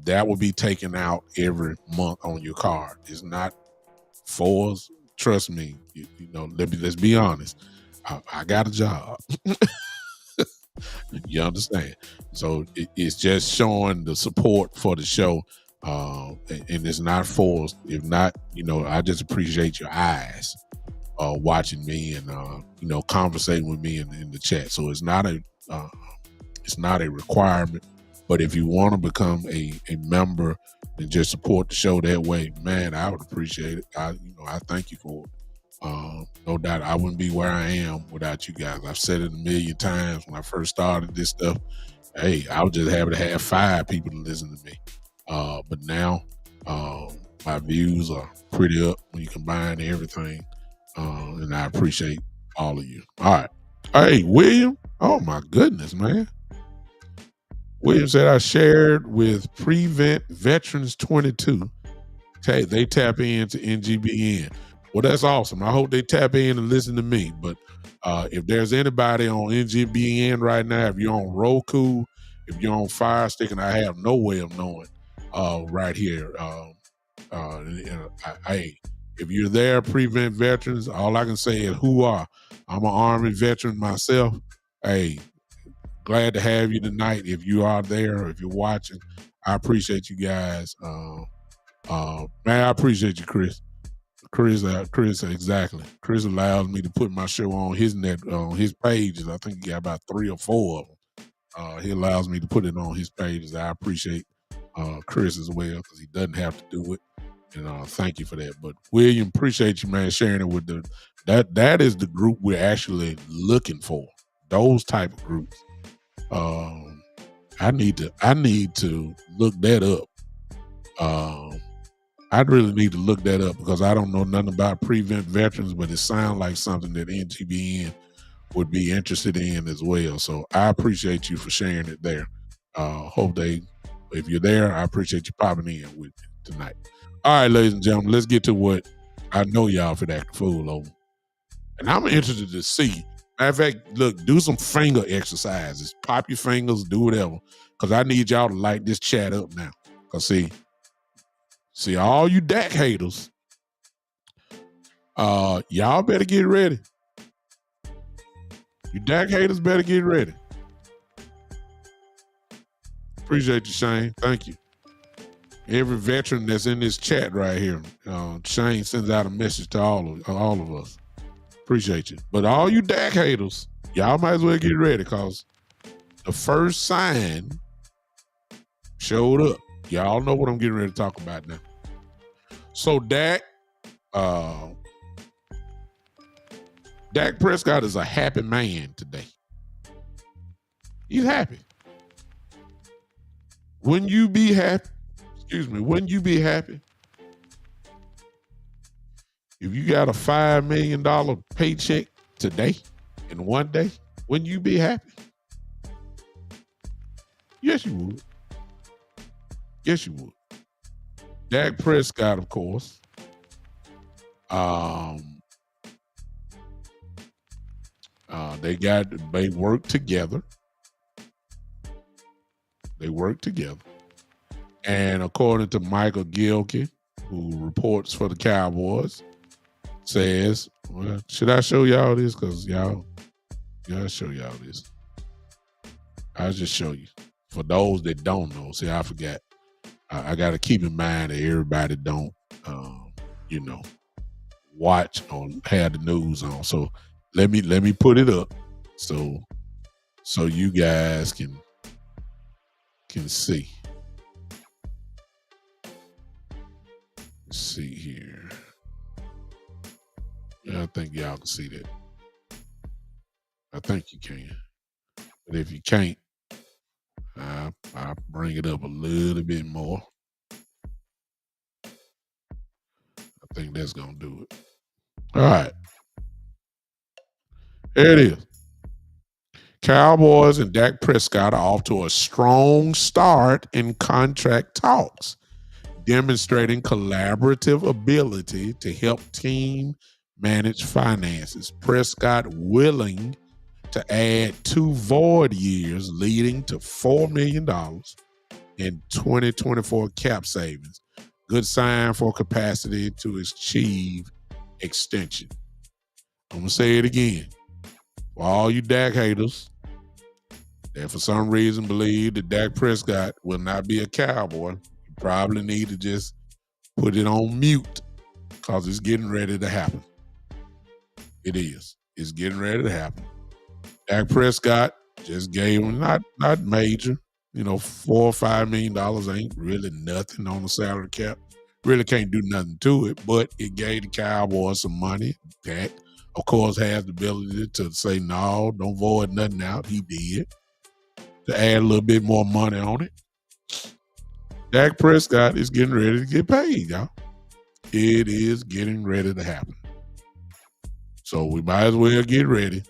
That will be taken out every month on your card. It's not fours. Trust me. Let's be honest. I got a job. You understand? So it's just showing the support for the show, and it's not forced. If not, I just appreciate your eyes watching me and conversating with me in the chat. So it's not a requirement. But if you want to become a member and just support the show that way, man, I would appreciate it. I thank you for it. No doubt I wouldn't be where I am without you guys. I've said it a million times when I first started this stuff. Hey, I was just happy to have 5 people to listen to me. But now my views are pretty up when you combine everything. And I appreciate all of you. All right. Hey, William. Oh my goodness, man. William said, I shared with Prevent Veterans 22. They tap into NGBN. Well, that's awesome. I hope they tap in and listen to me. But if there's anybody on NGBN right now, if you're on Roku, if you're on Fire Stick, and I have no way of knowing right here, if you're there, Prevent Veterans, all I can say is hoorah. I'm an Army veteran myself. Hey, glad to have you tonight. If you are there, if you're watching, I appreciate you guys. Man, I appreciate you, Chris. Chris, exactly. Chris allows me to put my show on his pages. I think he got about 3 or 4 of them. He allows me to put it on his pages. I appreciate Chris as well, because he doesn't have to do it. And thank you for that. But William, appreciate you, man, sharing it with that is the group we're actually looking for. Those type of groups. I need to look that up. I'd really need to look that up because I don't know nothing about Prevent Veterans, but it sounds like something that NTBN would be interested in as well. So I appreciate you for sharing it there. If you're there, I appreciate you popping in with me tonight. All right, ladies and gentlemen, let's get to what I know y'all for that fool over. And I'm interested to see. Matter of fact, look, do some finger exercises. Pop your fingers, do whatever. Because I need y'all to light this chat up now. Because see, all you Dak haters, y'all better get ready. You Dak haters better get ready. Appreciate you, Shane. Thank you. Every veteran that's in this chat right here, Shane sends out a message to all of us. Appreciate you. But all you Dak haters, y'all might as well get ready because the first sign showed up. Y'all know what I'm getting ready to talk about now. So Dak Prescott is a happy man today. He's happy. Wouldn't you be happy? Wouldn't you be happy if you got a $5 million paycheck today in one day? Wouldn't you be happy? Yes, you would. Yes, you would. Dak Prescott, of course. They work together. They work together. And according to Michael Gilkey, who reports for the Cowboys, says, well, should I show y'all this? Because y'all show y'all this. I'll just show you. For those that don't know, see, I forgot. I got to keep in mind that everybody don't, watch or have the news on. So let me put it up so you guys can see. Let's see here. Yeah, I think y'all can see that. I think you can. But if you can't, I'll bring it up a little bit more. I think that's going to do it. All right. There it is. Cowboys and Dak Prescott are off to a strong start in contract talks, demonstrating collaborative ability to help team manage finances. Prescott willing to add 2 void years, leading to $4 million in 2024 cap savings. Good sign for capacity to achieve extension. I'm going to say it again. For all you Dak haters that for some reason believe that Dak Prescott will not be a Cowboy, you probably need to just put it on mute because it's getting ready to happen. It is. It's getting ready to happen. Dak Prescott just gave him not major, $4 or $5 million ain't really nothing on the salary cap. Really can't do nothing to it, but it gave the Cowboys some money. Dak, of course, has the ability to say, no, don't void nothing out. He did. To add a little bit more money on it. Dak Prescott is getting ready to get paid, y'all. It is getting ready to happen. So we might as well get ready.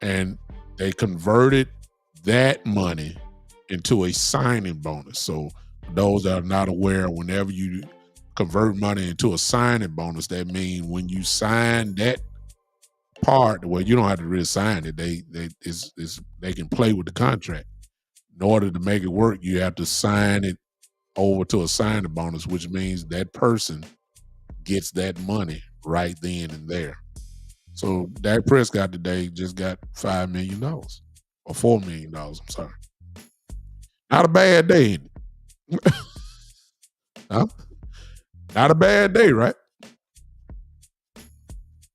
And they converted that money into a signing bonus. So for those that are not aware, whenever you convert money into a signing bonus, that means when you sign that part, well, you don't have to really sign it. They can play with the contract. In order to make it work, you have to sign it over to a signing bonus, which means that person gets that money right then and there. So Dak Prescott today just got $5 million or $4 million. I'm sorry. Not a bad day, isn't it? Huh? Not a bad day, right?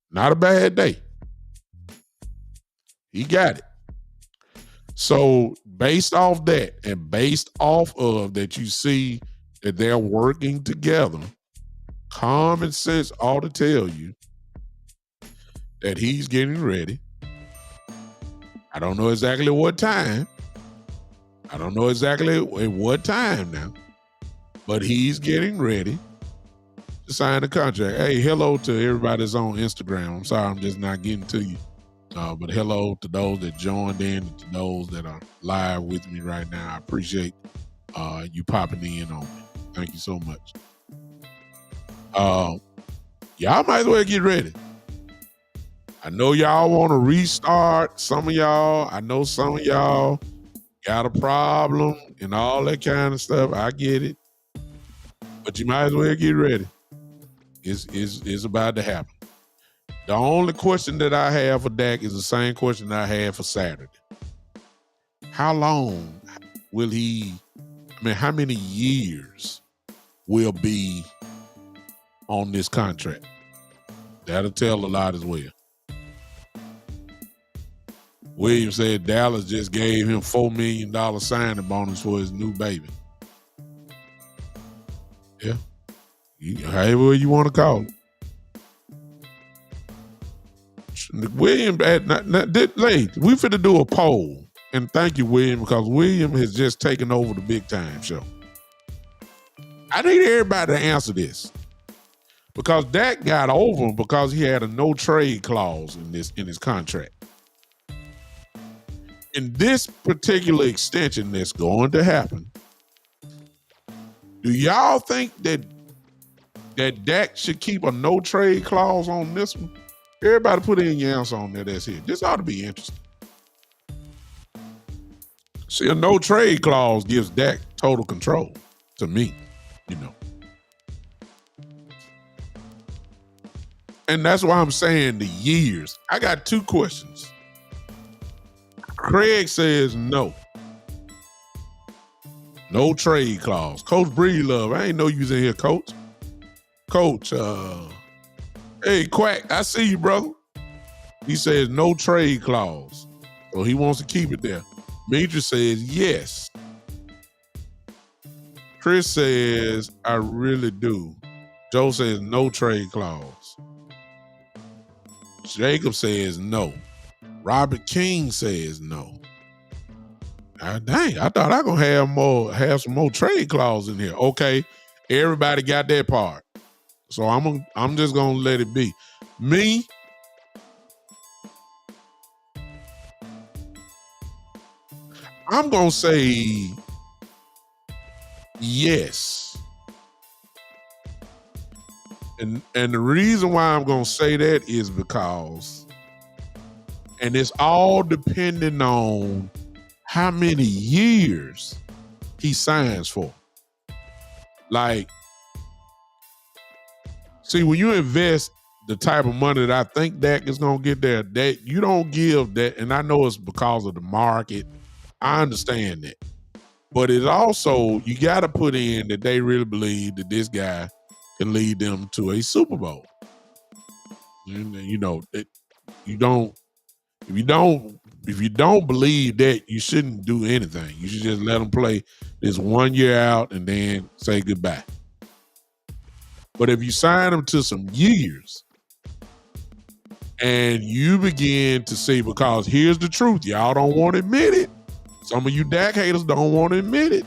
Not a bad day. He got it. So based off that and based off of that, you see that they're working together. Common sense ought to tell you that he's getting ready. I don't know exactly what time. I don't know exactly at what time now, but he's getting ready to sign the contract. Hey, hello to everybody that's on Instagram. I'm sorry I'm just not getting to you. But hello to those that joined in and to those that are live with me right now. I appreciate you popping in on me. Thank you so much. Y'all might as well get ready. I know y'all want to restart. Some of y'all, I know some of y'all got a problem and all that kind of stuff. I get it. But you might as well get ready. It's about to happen. The only question that I have for Dak is the same question I had for Saturday. How long will how many years will be on this contract? That'll tell a lot as well. Williams said Dallas just gave him $4 million signing bonus for his new baby. Yeah. However you want to call it. William, we finna do a poll. And thank you, William, because William has just taken over the Big Time Show. I need everybody to answer this. Because Dak got over him because he had a no trade clause in his contract. In this particular extension that's going to happen, do y'all think that Dak should keep a no trade clause on this one? Everybody put in your answer on there that's here. This ought to be interesting. See, a no trade clause gives Dak total control to me, And that's why I'm saying the years. I got two questions. Craig says no. No trade clause. Coach Breedlove, I ain't know you was in here, Coach. Coach, hey, Quack, I see you, brother. He says no trade clause. So he wants to keep it there. Major says yes. Chris says, I really do. Joe says no trade clause. Jacob says no. Robert King says no. Dang, I thought I was gonna have some more trade clause in here. Okay, everybody got that part. So I'm just gonna let it be. Me, I'm gonna say yes. And the reason why I'm gonna say that is because, and it's all depending on how many years he signs for. Like, see, when you invest the type of money that I think Dak is going to get there, that you don't give that, and I know it's because of the market. I understand that. But it also, you got to put in that they really believe that this guy can lead them to a Super Bowl. And, if you don't believe that, you shouldn't do anything. You should just let them play this 1 year out and then say goodbye. But if you sign them to some years and you begin to see, because here's the truth, y'all don't want to admit it. Some of you Dak haters don't want to admit it.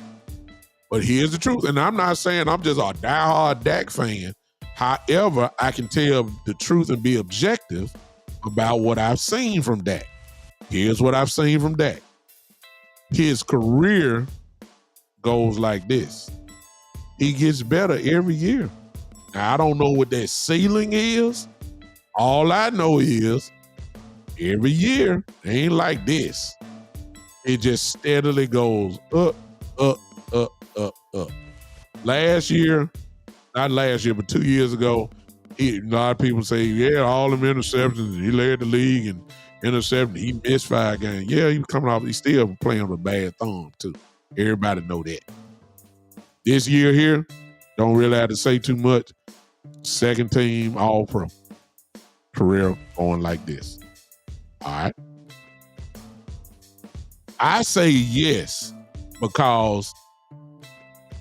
But here's the truth. And I'm not saying I'm just a diehard Dak fan. However, I can tell the truth and be objective about what I've seen from Dak. Here's what I've seen from Dak. His career goes like this. He gets better every year. Now, I don't know what that ceiling is. All I know is every year, it ain't like this. It just steadily goes up, up, up, up, up. Last year, not last year, but 2 years ago, a lot of people say, yeah, all them interceptions, he led the league in interception. He missed 5 games. Yeah, he was coming off, he's still playing with a bad thumb, too. Everybody know that. This year here, don't really have to say too much. Second team, all pro. Career going like this. All right. I say yes because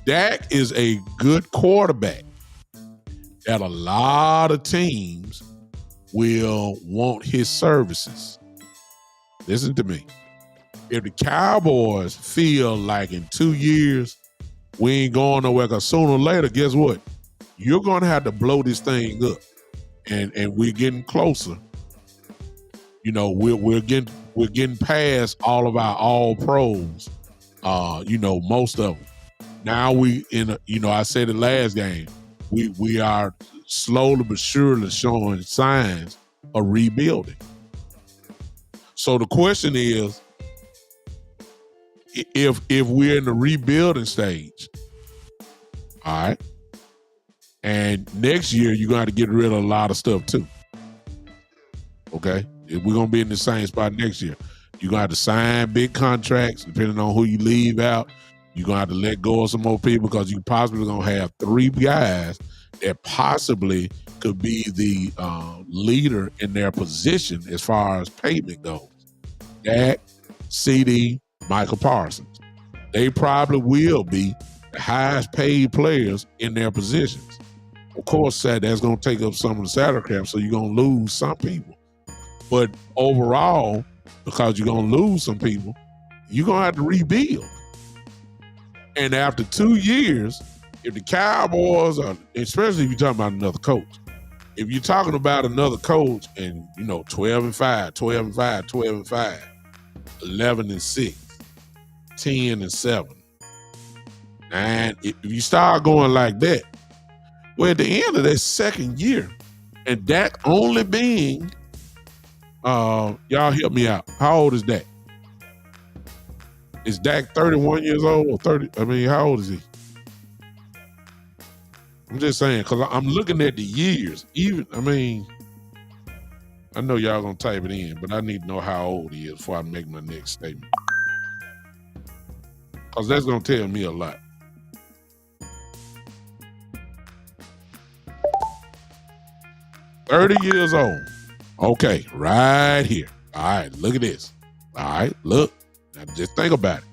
Dak is a good quarterback that a lot of teams will want his services. Listen to me. If the Cowboys feel like in 2 years we ain't going nowhere, because sooner or later, guess what? You're going to have to blow this thing up, and we're getting closer. You know, we're getting past all of our all pros. Most of them. Now I said it last game. We are slowly but surely showing signs of rebuilding. So the question is, if we're in the rebuilding stage, all right, and next year you're going to have to get rid of a lot of stuff too. Okay? If we're going to be in the same spot next year, you're going to have to sign big contracts depending on who you leave out. You're going to have to let go of some more people because you possibly going to have 3 guys that possibly could be the leader in their position as far as payment goes. Dak, CD, Michael Parsons. They probably will be the highest paid players in their positions. Of course, that's going to take up some of the salary cap, so you're going to lose some people. But overall, because you're going to lose some people, you're going to have to rebuild. And after 2 years, if the Cowboys are, especially if you're talking about another coach, if you're talking about another coach and, 12-5, 12-5, 12-5, 11-6, 10-7, 9, if you start going like that, well, at the end of that second year, and Dak only being, y'all help me out. How old is Dak? Is Dak 31 years old or 30? I mean, how old is he? I'm just saying, because I'm looking at the years. I know y'all going to type it in, but I need to know how old he is before I make my next statement. Because that's going to tell me a lot. $30 years old. Okay, right here. All right, look at this. All right, look. Now just think about it.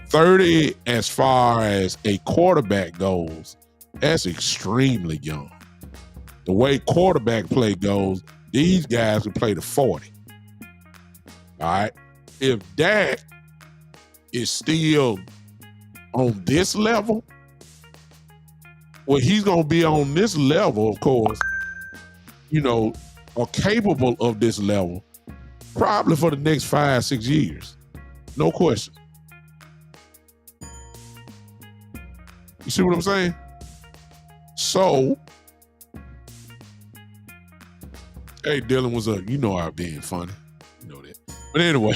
30 as far as a quarterback goes, that's extremely young. The way quarterback play goes, these guys can play to 40. All right. If Dak is still on this level, well, he's going to be on this level, of course, or capable of this level, probably for the next 5-6 years. No question. You see what I'm saying? So, hey, Dylan, what's up? You know I'm being funny. You know that. But anyway,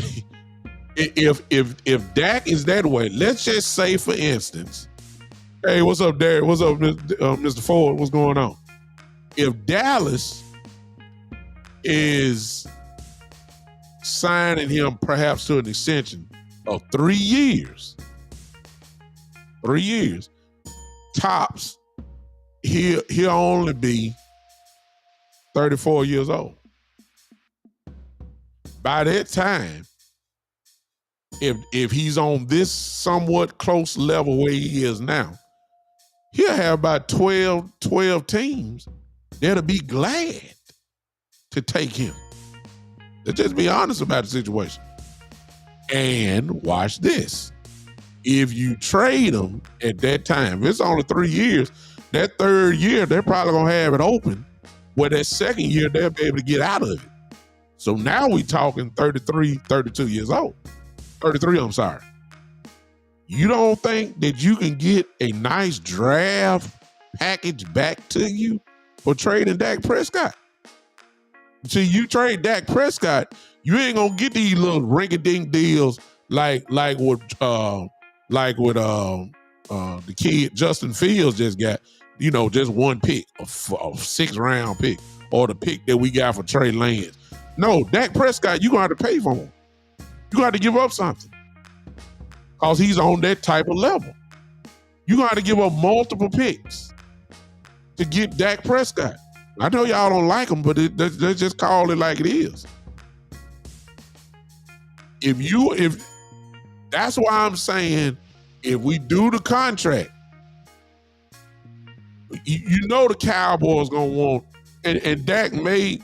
if Dak is that way, let's just say, for instance, hey, what's up, Derek? What's up, Mr. Ford? What's going on? If Dallas is signing him perhaps to an extension of 3 years, tops, he'll only be 34 years old. By that time, if he's on this somewhat close level where he is now, he'll have about 12 teams that'll be glad to take him. Let's just be honest about the situation. And watch this. If you trade him at that time, if it's only 3 years, that third year, they're probably going to have it open, where that second year, they'll be able to get out of it. So now we talking 33, 32 years old. 33, I'm sorry. You don't think that you can get a nice draft package back to you for trading Dak Prescott? See, you trade Dak Prescott, you ain't gonna get these little rinky-dink deals like with the kid Justin Fields just got, just one pick, a 6th-round pick, or the pick that we got for Trey Lance. No, Dak Prescott, you're gonna have to pay for him. You're gonna have to give up something, because he's on that type of level. You're gonna have to give up multiple picks to get Dak Prescott. I know y'all don't like him, but let's just call it like it is. If That's why I'm saying if we do the contract, you know the Cowboys gonna want, and Dak may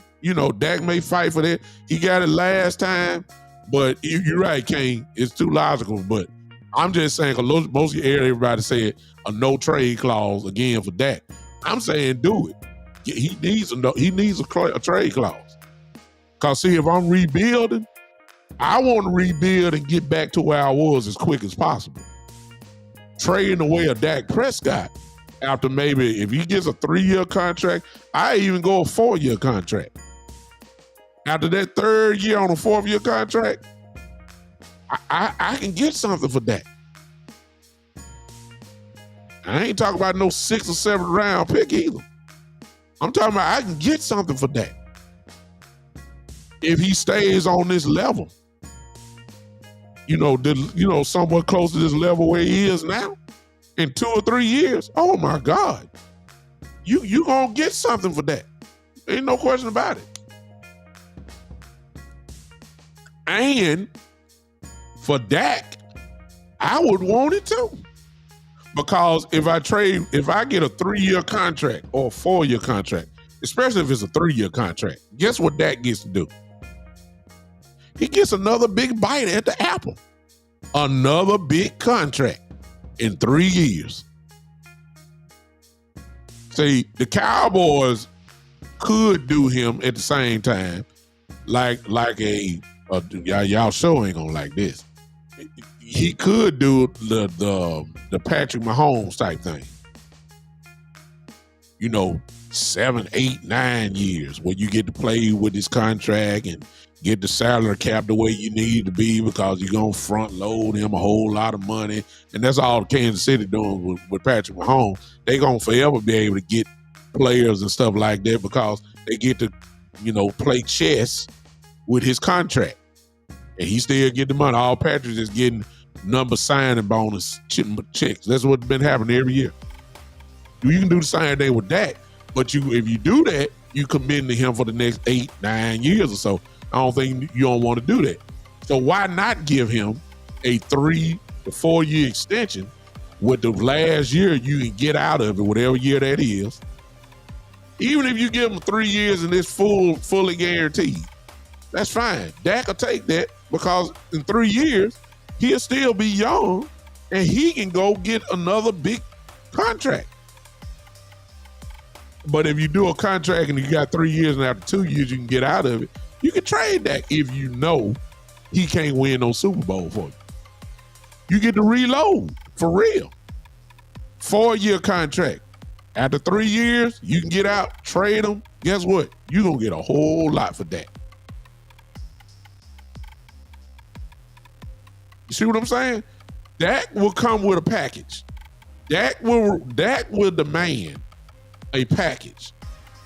fight for that. He got it last time, but you're right, Kane. It's too logical. But I'm just saying, because most of everybody said a no trade clause again for Dak. I'm saying do it. He needs a trade clause. Cause see, if I'm rebuilding, I want to rebuild and get back to where I was as quick as possible. Trading away a Dak Prescott after maybe if he gets a 3-year contract, I even go a 4-year contract. After that 3rd year on a 4th-year contract, I can get something for that. I ain't talking about no 6th or 7th round pick either. I'm talking about I can get something for that if he stays on this level. Somewhat close to this level where he is now. In 2 or 3 years, oh my God, you gonna get something for that. Ain't no question about it. And for Dak, I would want it too. Because if I get a 3-year contract or a 4-year contract, especially if it's a 3-year contract, guess what Dak gets to do? He gets another big bite at the apple. Another big contract in 3 years. See, the Cowboys could do him at the same time, like y'all show ain't gonna like this. He could do the Patrick Mahomes type thing. 7, 8, 9 years where you get to play with this contract and get the salary cap the way you need to be because you're going to front load him a whole lot of money. And that's all Kansas City doing with Patrick Mahomes. They're going to forever be able to get players and stuff like that because they get to, play chess with his contract. And he still get the money. All Patrick is getting number signing bonus checks. That's what's been happening every year. You can do the same thing with Dak, but if you do that, you commit to him for the next 8, 9 years or so. I don't think you don't want to do that. So why not give him a 3 to 4 year extension with the last year you can get out of it, whatever year that is. Even if you give him 3 years and it's fully guaranteed, that's fine. Dak will take that because in 3 years, he'll still be young and he can go get another big contract. But if you do a contract and you got 3 years and after 2 years you can get out of it, you can trade that if you know he can't win no Super Bowl for you. You get to reload for real. 4-year contract. After 3 years, you can get out, trade him. Guess what? You're going to get a whole lot for that. You see what I'm saying? Dak will come with a package. Dak will demand a package.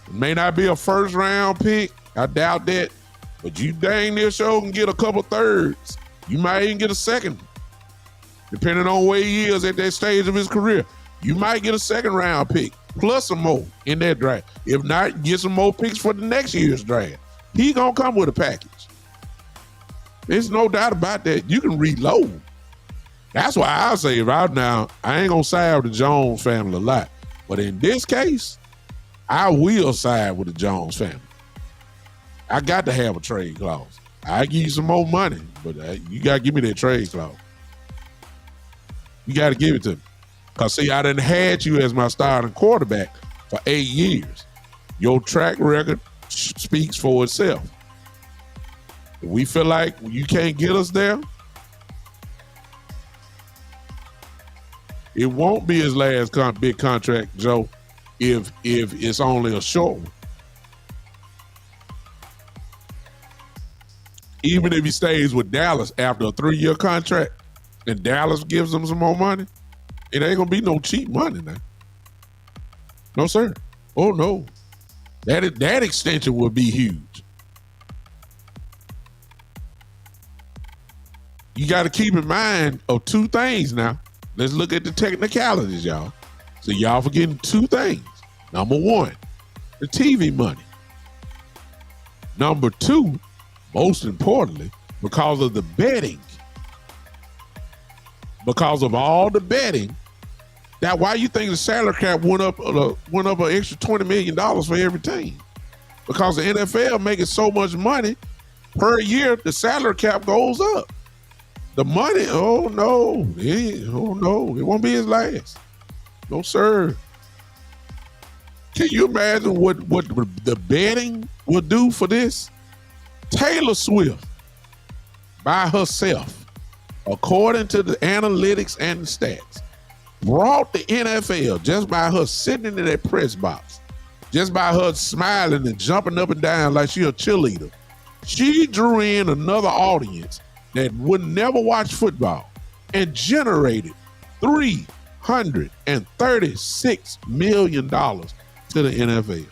It may not be a 1st round pick. I doubt that. But you dang near sure can get a couple 3rds. You might even get a 2nd. Depending on where he is at that stage of his career. You might get a 2nd round pick plus some more in that draft. If not, get some more picks for the next year's draft. He gonna come with a package. There's no doubt about that. You can reload. That's why I say right now, I ain't gonna side with the Jones family a lot. But in this case, I will side with the Jones family. I got to have a trade clause. I give you some more money, but you got to give me that trade clause. You got to give it to me. Because, see, I done had you as my starting quarterback for 8 years. Your track record speaks for itself. If we feel like you can't get us there, it won't be his last big contract, Joe, if it's only a short one. Even if he stays with Dallas after a 3-year contract and Dallas gives him some more money, it ain't gonna be no cheap money now. No, sir. Oh no. That extension would be huge. You got to keep in mind of 2 things now. Let's look at the technicalities, y'all. So y'all forgetting 2 things. Number 1, the TV money. Number 2, most importantly, because of the betting. because of all the betting. That why you think the salary cap went up an extra $20 million for every team? Because the NFL making so much money per year, the salary cap goes up. The money, it won't be his last. No, sir. Can you imagine what the betting will do for this? Taylor Swift, by herself, according to the analytics and the stats, brought the NFL just by her sitting in that press box, just by her smiling and jumping up and down like she a cheerleader. She drew in another audience that would never watch football and generated $336 million to the NFL.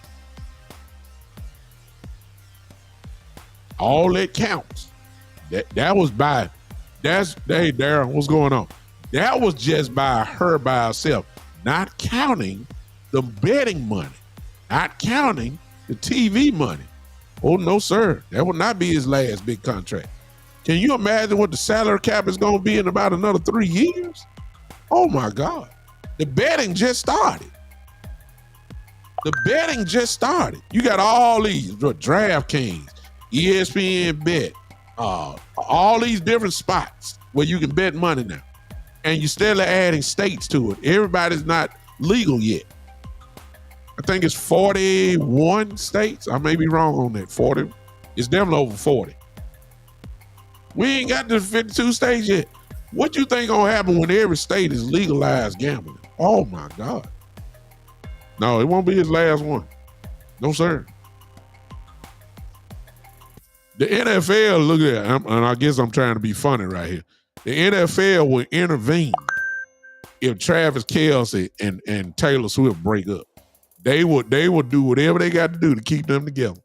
All that counts. That was by, hey Darren, what's going on? That was just by her by herself, not counting the betting money, not counting the TV money. Oh, no, sir. That will not be his last big contract. Can you imagine what the salary cap is going to be in about another 3 years? Oh, my God. The betting just started. You got all these, DraftKings, ESPN Bet, all these different spots where you can bet money now. And you're still adding states to it. Everybody's not legal yet. I think it's 41 states. I may be wrong on that. 40. It's definitely over 40. We ain't got to 52 states yet. What you think gonna happen when every state is legalized gambling? Oh my God. No, it won't be his last one. No, sir. The NFL, look at that, and I guess I'm trying to be funny right here. The NFL will intervene if Travis Kelce and Taylor Swift break up. They would do whatever they got to do to keep them together.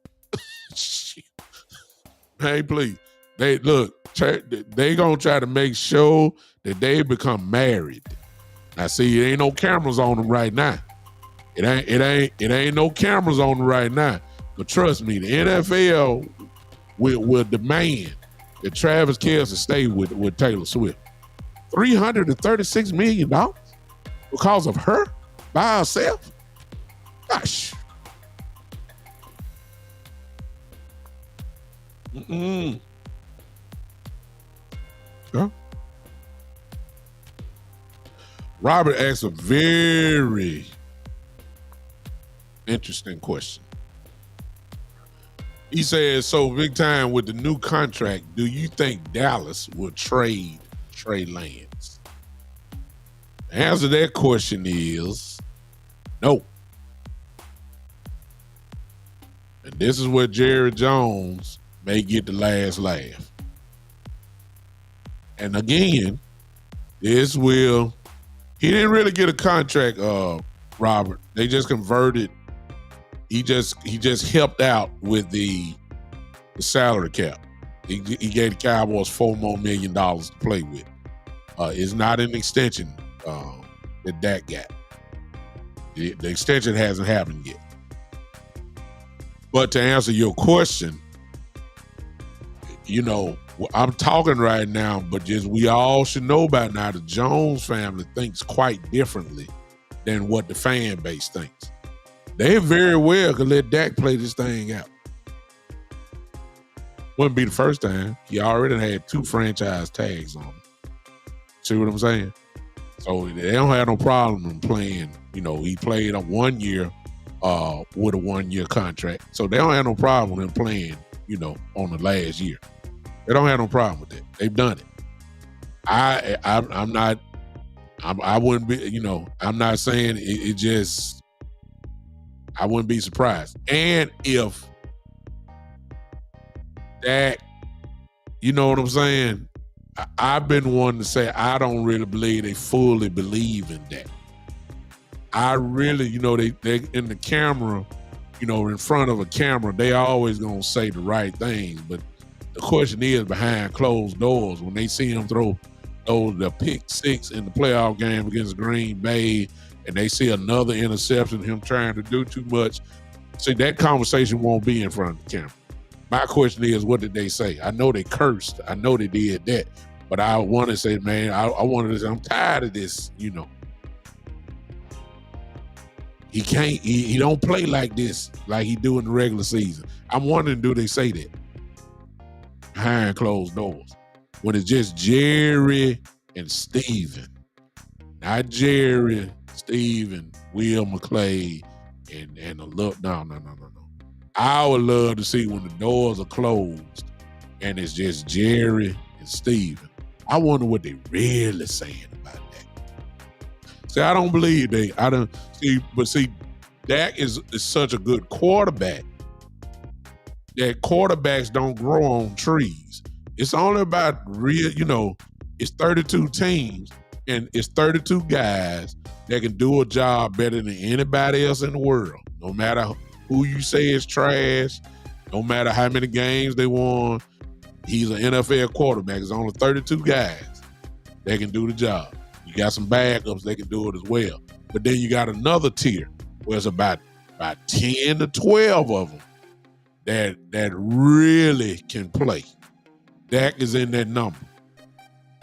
Hey, please. They gonna try to make sure that they become married. Now, see, it ain't no cameras on them right now. It ain't no cameras on them right now. But trust me, the NFL will demand that Travis Kelce stay with Taylor Swift. $336 million because of her by herself? Gosh. Huh? Robert asked a very interesting question. He says, so big time with the new contract, do you think Dallas will trade Trey Lance? The answer to that question is no. And this is where Jerry Jones may get the last laugh. And again, he didn't really get a contract, Robert. They just converted. He just helped out with the salary cap. He gave the Cowboys $4 more million to play with. It's not an extension that Dak got. The extension hasn't happened yet. But to answer your question, I'm talking right now, but just we all should know by now the Jones family thinks quite differently than what the fan base thinks. They very well could let Dak play this thing out. Wouldn't be the first time. He already had 2 franchise tags on him. See what I'm saying? So they don't have no problem in playing. He played a 1 year with a 1 year contract. So they don't have no problem in playing, on the last year. They don't have no problem with that. They've done it. I'm not, I wouldn't be, I'm not saying it just, I wouldn't be surprised. And if that, you know what I'm saying? I've been one to say I don't really believe they fully believe in that. I really, they in the camera, in front of a camera, they always gonna say the right things. But the question is behind closed doors, when they see him throw the pick 6 in the playoff game against Green Bay, and they see another interception, him trying to do too much. See, that conversation won't be in front of the camera. My question is, what did they say? I know they cursed. I know they did that. But I want to say, man, I wanted to say, I'm tired of this, you know. He can't, he don't play like this, like he do in the regular season. I'm wondering, do they say that behind closed doors? When it's just Jerry and Steven. Not Jerry, Steven, Will McClay, and a look. No. I would love to see when the doors are closed and it's just Jerry and Steven. I wonder what they really saying about that. See, I don't believe I don't see, but see, Dak is such a good quarterback that quarterbacks don't grow on trees. It's only about real, you know, it's 32 teams and it's 32 guys that can do a job better than anybody else in the world. No matter who you say is trash, no matter how many games they won, he's an NFL quarterback. There's only 32 guys that can do the job. You got some backups that can do it as well. But then you got another tier where it's about 10 to 12 of them that really can play. Dak is in that number.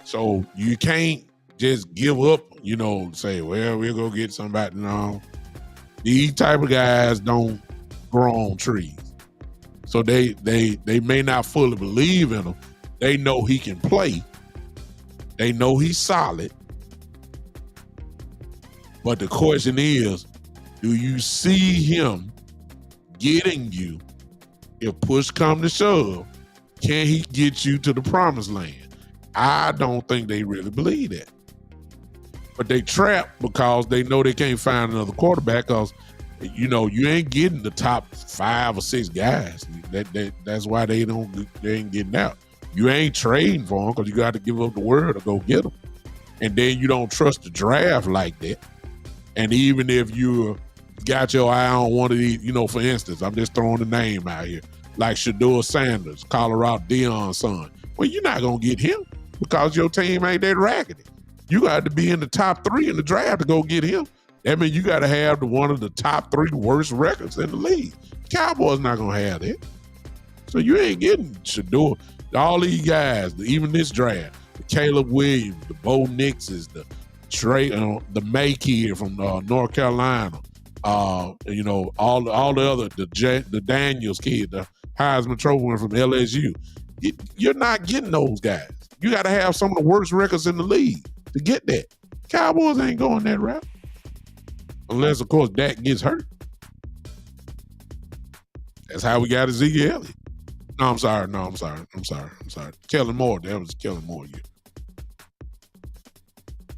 So you can't just give up, you know, say, well, we'll go get somebody. No. These type of guys don't grow on trees. So they may not fully believe in him. They know he can play. They know he's solid. But the question is, do you see him getting you, if push come to shove, can he get you to the promised land? I don't think they really believe that. But they trapped because they know they can't find another quarterback because, you know, you ain't getting the top 5 or 6 guys. That's why they ain't getting out. You ain't trading for them because you got to give up the word to go get them. And then you don't trust the draft like that. And even if you got your eye on one of these, you know, for instance, I'm just throwing the name out here, like Shedeur Sanders, Colorado Dion's son. Well, you're not going to get him because your team ain't that raggedy. You got to be in the top 3 in the draft to go get him. That means you got to have one of the top 3 worst records in the league. Cowboys not going to have that. So you ain't getting Shedeur. All these guys, even this draft, the Caleb Williams, the Bo Nixes, the Trey, the May kid from North Carolina, you know, all the other, the Daniels kid, the Heisman Trophy winner from LSU. You're not getting those guys. You got to have some of the worst records in the league to get that. Cowboys ain't going that route. Unless, of course, Dak gets hurt. That's how we got a Zeke Elliott. No, I'm sorry. Kellen Moore. That was Kellen Moore year.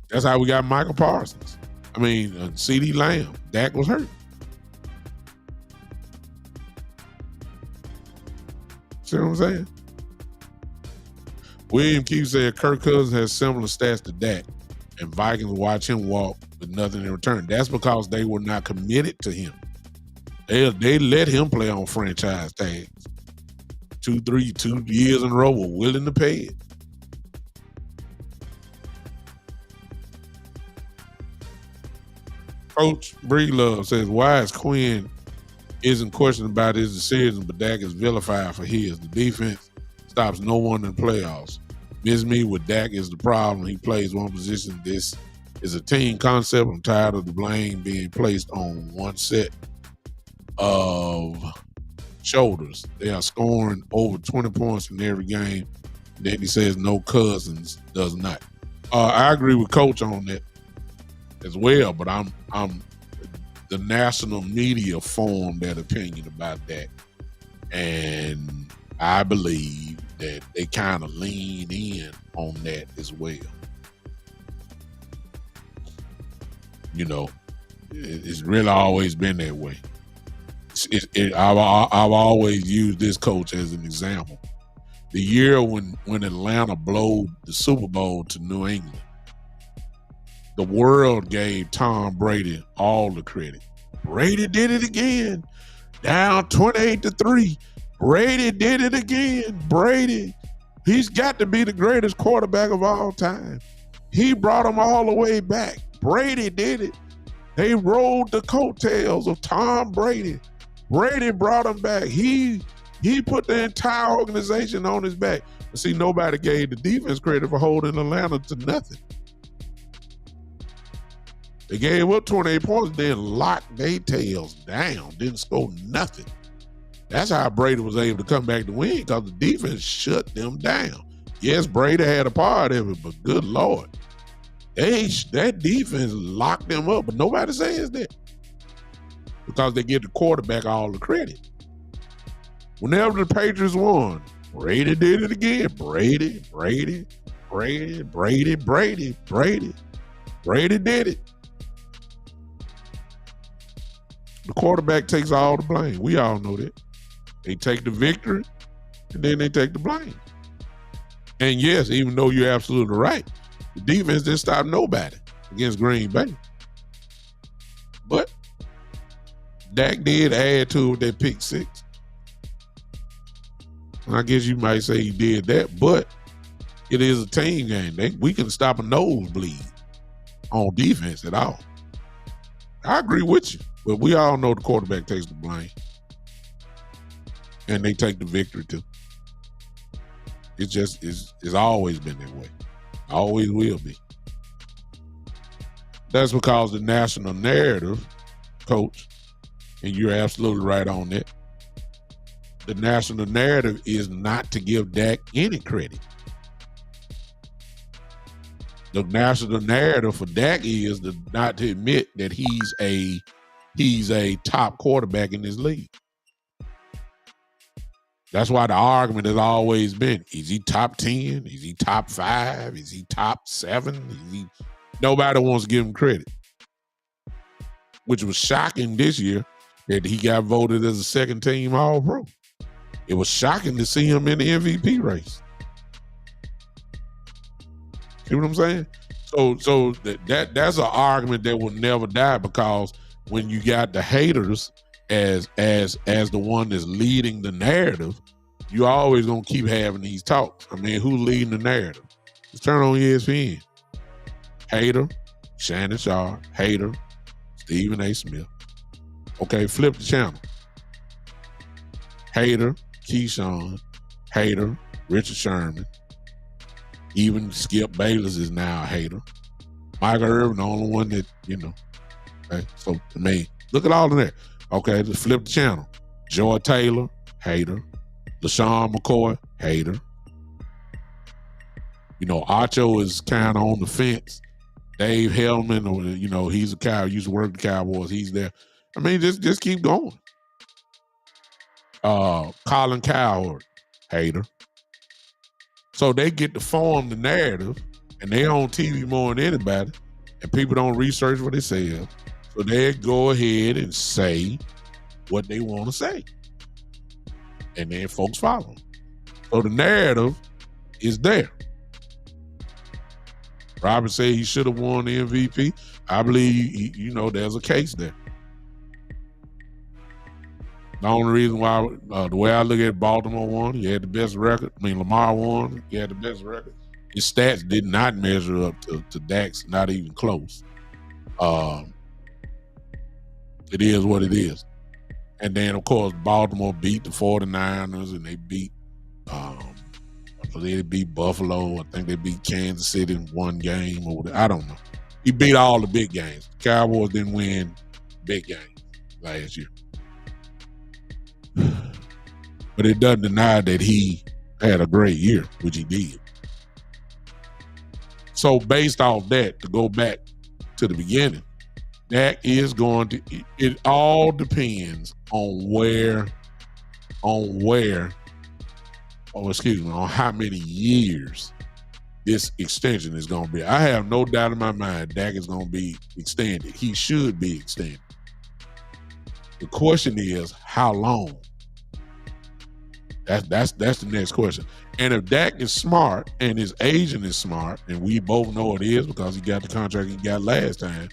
That's how we got Michael Parsons. I mean, CeeDee Lamb. Dak was hurt. See what I'm saying? William keeps saying Kirk Cousins has similar stats to Dak, and Vikings watch him walk with nothing in return. That's because they were not committed to him. They let him play on franchise tags. 2 years in a row were willing to pay it. Coach Breedlove says, why is Quinn isn't questioned about his decision, but Dak is vilified for his? The defense stops no one in the playoffs. Miss me with Dak is the problem. He plays one position. This is a team concept. I'm tired of the blame being placed on one set of shoulders. They are scoring over 20 points in every game. Then he says no, Cousins does not. I agree with Coach on that as well, but I'm the national media formed that opinion about that, and I believe that they kind of lean in on that as well. You know, it's really always been that way. I've always used this coach as an example. The year when Atlanta blowed the Super Bowl to New England, the world gave Tom Brady all the credit. Brady did it again. Down 28-3. Brady did it again. Brady, he's got to be the greatest quarterback of all time. He brought them all the way back. Brady did it. They rode the coattails of Tom Brady. Brady brought them back. He He put the entire organization on his back. But see, nobody gave the defense credit for holding Atlanta to nothing. They gave up 28 points, then locked their tails down, didn't score nothing. That's how Brady was able to come back to win, because the defense shut them down. Yes, Brady had a part of it, but good Lord. That defense locked them up, but nobody says that, because they give the quarterback all the credit. Whenever the Patriots won, Brady did it again. Brady did it. The quarterback takes all the blame. We all know that. They take the victory, and then they take the blame. And yes, even though you're absolutely right, the defense didn't stop nobody against Green Bay. But Dak did add to that pick six. And I guess you might say he did that, but it is a team game. We can stop a nosebleed on defense at all. I agree with you, but we all know the quarterback takes the blame. And they take the victory too. It's always been that way. Always will be. That's because the national narrative, Coach, and you're absolutely right on that, the national narrative is not to give Dak any credit. The national narrative for Dak is not to admit that he's a top quarterback in this league. That's why the argument has always been, is he top 10? Is he top 5? Is he top 7? Nobody wants to give him credit. Which was shocking this year that he got voted as a second team All-Pro. It was shocking to see him in the MVP race. See what I'm saying? So that's an argument that will never die, because when you got the haters as the one that's leading the narrative, you always gonna keep having these talks. I mean, who's leading the narrative? Just turn on ESPN. Hater, Shannon Sharp. Hater, Stephen A. Smith. Okay, flip the channel. Hater, Keyshawn. Hater, Richard Sherman. Even Skip Bayless is now a hater. Michael Irvin, the only one that, Okay, so to me, look at all of that. Okay, let's flip the channel. Joy Taylor, hater. LaShawn McCoy, hater. Acho is kind of on the fence. Dave Hellman, he's a guy who used to work the Cowboys. He's there. I mean, just keep going. Colin Cowherd, hater. So they get to form the narrative, and they on TV more than anybody, and people don't research what they say. So they go ahead and say what they want to say. And then folks follow. So the narrative is there. Robert said he should have won the MVP. I believe, there's a case there. The only reason why, the way I look at Baltimore won, he had the best record. Lamar won, he had the best record. His stats did not measure up to Dak's, not even close. It is what it is. And then, of course, Baltimore beat the 49ers, and they beat Buffalo. I think they beat Kansas City in one game or whatever. I don't know. He beat all the big games. The Cowboys didn't win big games last year. But it doesn't deny that he had a great year, which he did. So based off that, to go back to the beginning, Dak is going to, it all depends on on how many years this extension is going to be. I have no doubt in my mind Dak is going to be extended. He should be extended. The question is, how long? That's the next question. And if Dak is smart and his agent is smart, and we both know it is because he got the contract he got last time,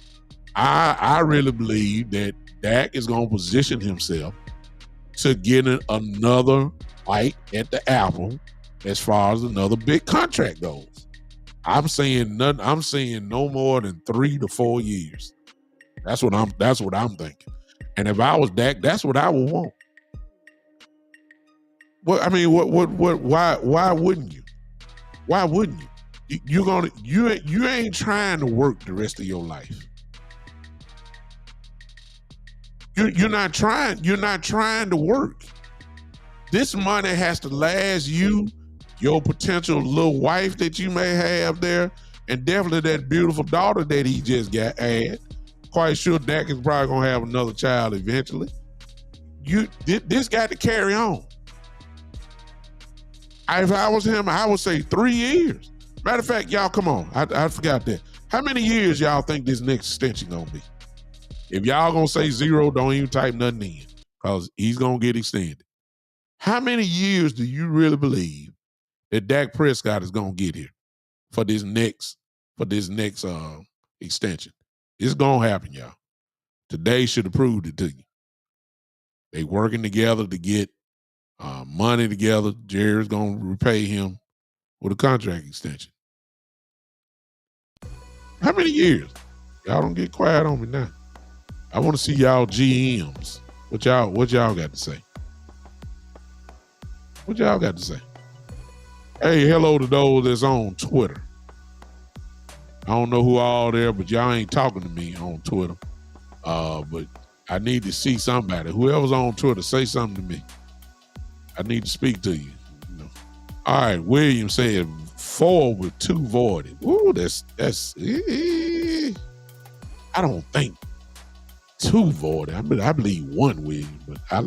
I really believe that Dak is going to position himself to get another bite at the apple as far as another big contract goes. I'm saying no more than 3 to 4 years. That's what I'm thinking. And if I was Dak, that's what I would want. What I mean, why wouldn't you? Why wouldn't you? You ain't trying to work the rest of your life. You're not trying to work. This money has to last you, your potential little wife that you may have there, and definitely that beautiful daughter that he just had. Quite sure Dak is probably gonna have another child eventually. This got to carry on. If I was him, I would say 3 years. Matter of fact, y'all, come on. I forgot that. How many years y'all think this next extension gonna be? If y'all gonna say 0, don't even type nothing in, because he's gonna get extended. How many years do you really believe that Dak Prescott is gonna get here for this next extension? It's gonna happen, y'all. Today should have proved it to you. They working together to get money together. Jerry's gonna repay him with a contract extension. How many years? Y'all don't get quiet on me now. I want to see y'all GMs. What y'all got to say? What y'all got to say? Hey, hello to those that's on Twitter. I don't know who all there, but y'all ain't talking to me on Twitter. But I need to see somebody. Whoever's on Twitter, say something to me. I need to speak to you. All right, William said 4 with 2 voided. Ooh, that's. I don't think 2 voided. I believe 1, William, but I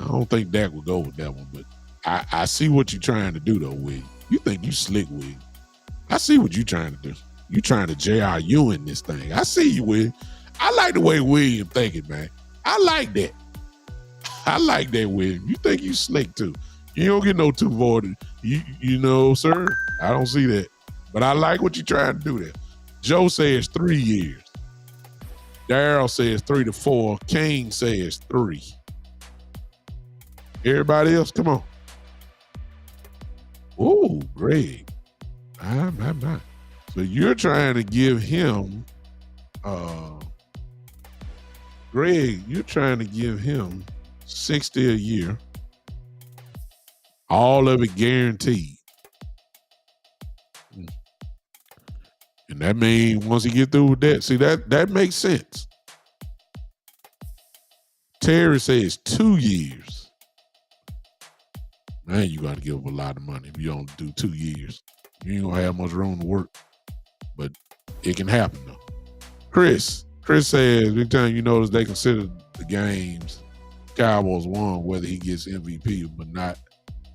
don't think Dak would go with that one. But I see what you're trying to do, though, William. You think you slick, William. I see what you're trying to do. You trying to J.R. Ewing this thing. I see you, William. I like the way William thinking, man. I like that. I like that, William. You think you slick, too. You don't get no 2 voided. You know, sir, I don't see that. But I like what you're trying to do there. Joe says 3 years. Daryl says 3 to 4. King says 3. Everybody else, come on. Ooh, Greg. My. So you're trying to give him, Greg, you're trying to give him 60 a year. All of it guaranteed. And that means once he get through with that, see, that makes sense. Terry says 2 years. Man, you got to give up a lot of money if you don't do 2 years. You ain't going to have much room to work. But it can happen, though. Chris says, big time you notice they consider the games Cowboys won, whether he gets MVP, but not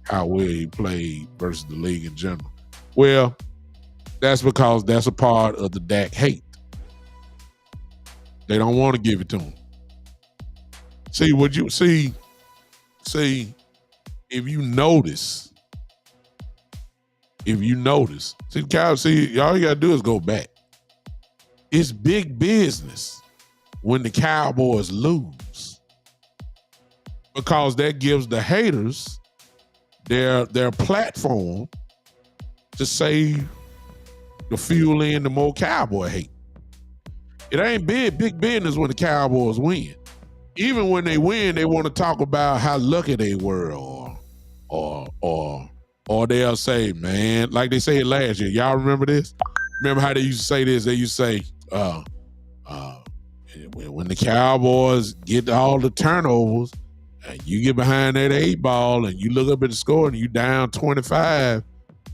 how well he played versus the league in general. Well, that's because that's a part of the Dak hate. They don't want to give it to him. See, if you notice, see, all you gotta do is go back. It's big business when the Cowboys lose, because that gives the haters their platform to say the fuel in the more Cowboy hate. It ain't big business when the Cowboys win. Even when they win, they want to talk about how lucky they were, or they'll say, man, like they said last year. Y'all remember this? Remember how they used to say this? They used to say, when the Cowboys get all the turnovers and you get behind that 8 ball and you look up at the score and you down 25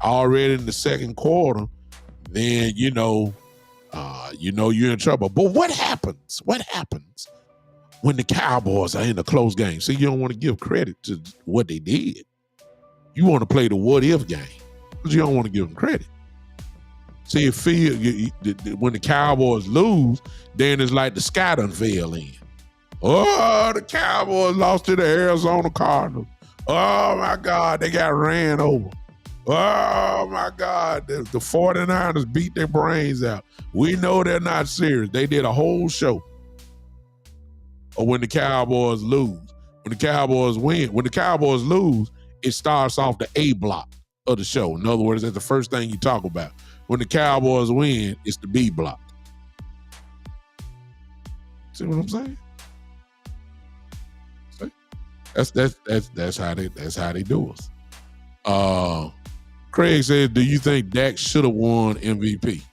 already in the second quarter, then you know you're in trouble. But what happens? What happens when the Cowboys are in a close game? See, you don't want to give credit to what they did. You want to play the what if game because you don't want to give them credit. See, when the Cowboys lose, then it's like the sky done fell in. Oh, the Cowboys lost to the Arizona Cardinals. Oh, my God, they got ran over. Oh, my God, the 49ers beat their brains out. We know they're not serious. They did a whole show. Or when the Cowboys lose. When the Cowboys win. When the Cowboys lose, it starts off the A block of the show. In other words, that's the first thing you talk about. When the Cowboys win, it's the B block. See what I'm saying? See? That's how they do us. Craig said, "Do you think Dak should have won MVP?"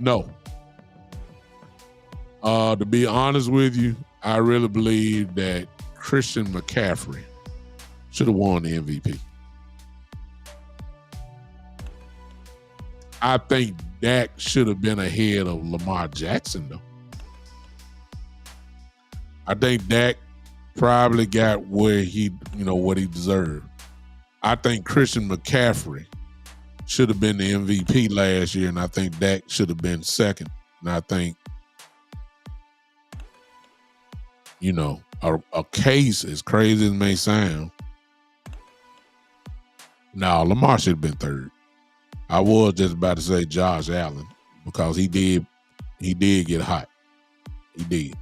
No. To be honest with you, I really believe that Christian McCaffrey should have won the MVP. I think Dak should have been ahead of Lamar Jackson, though. I think Dak probably got where what he deserved. I think Christian McCaffrey should have been the MVP last year, and I think Dak should have been second. And I think, a case, as crazy as it may sound, no, Lamar should have been third. I was just about to say Josh Allen because he did get hot. He did.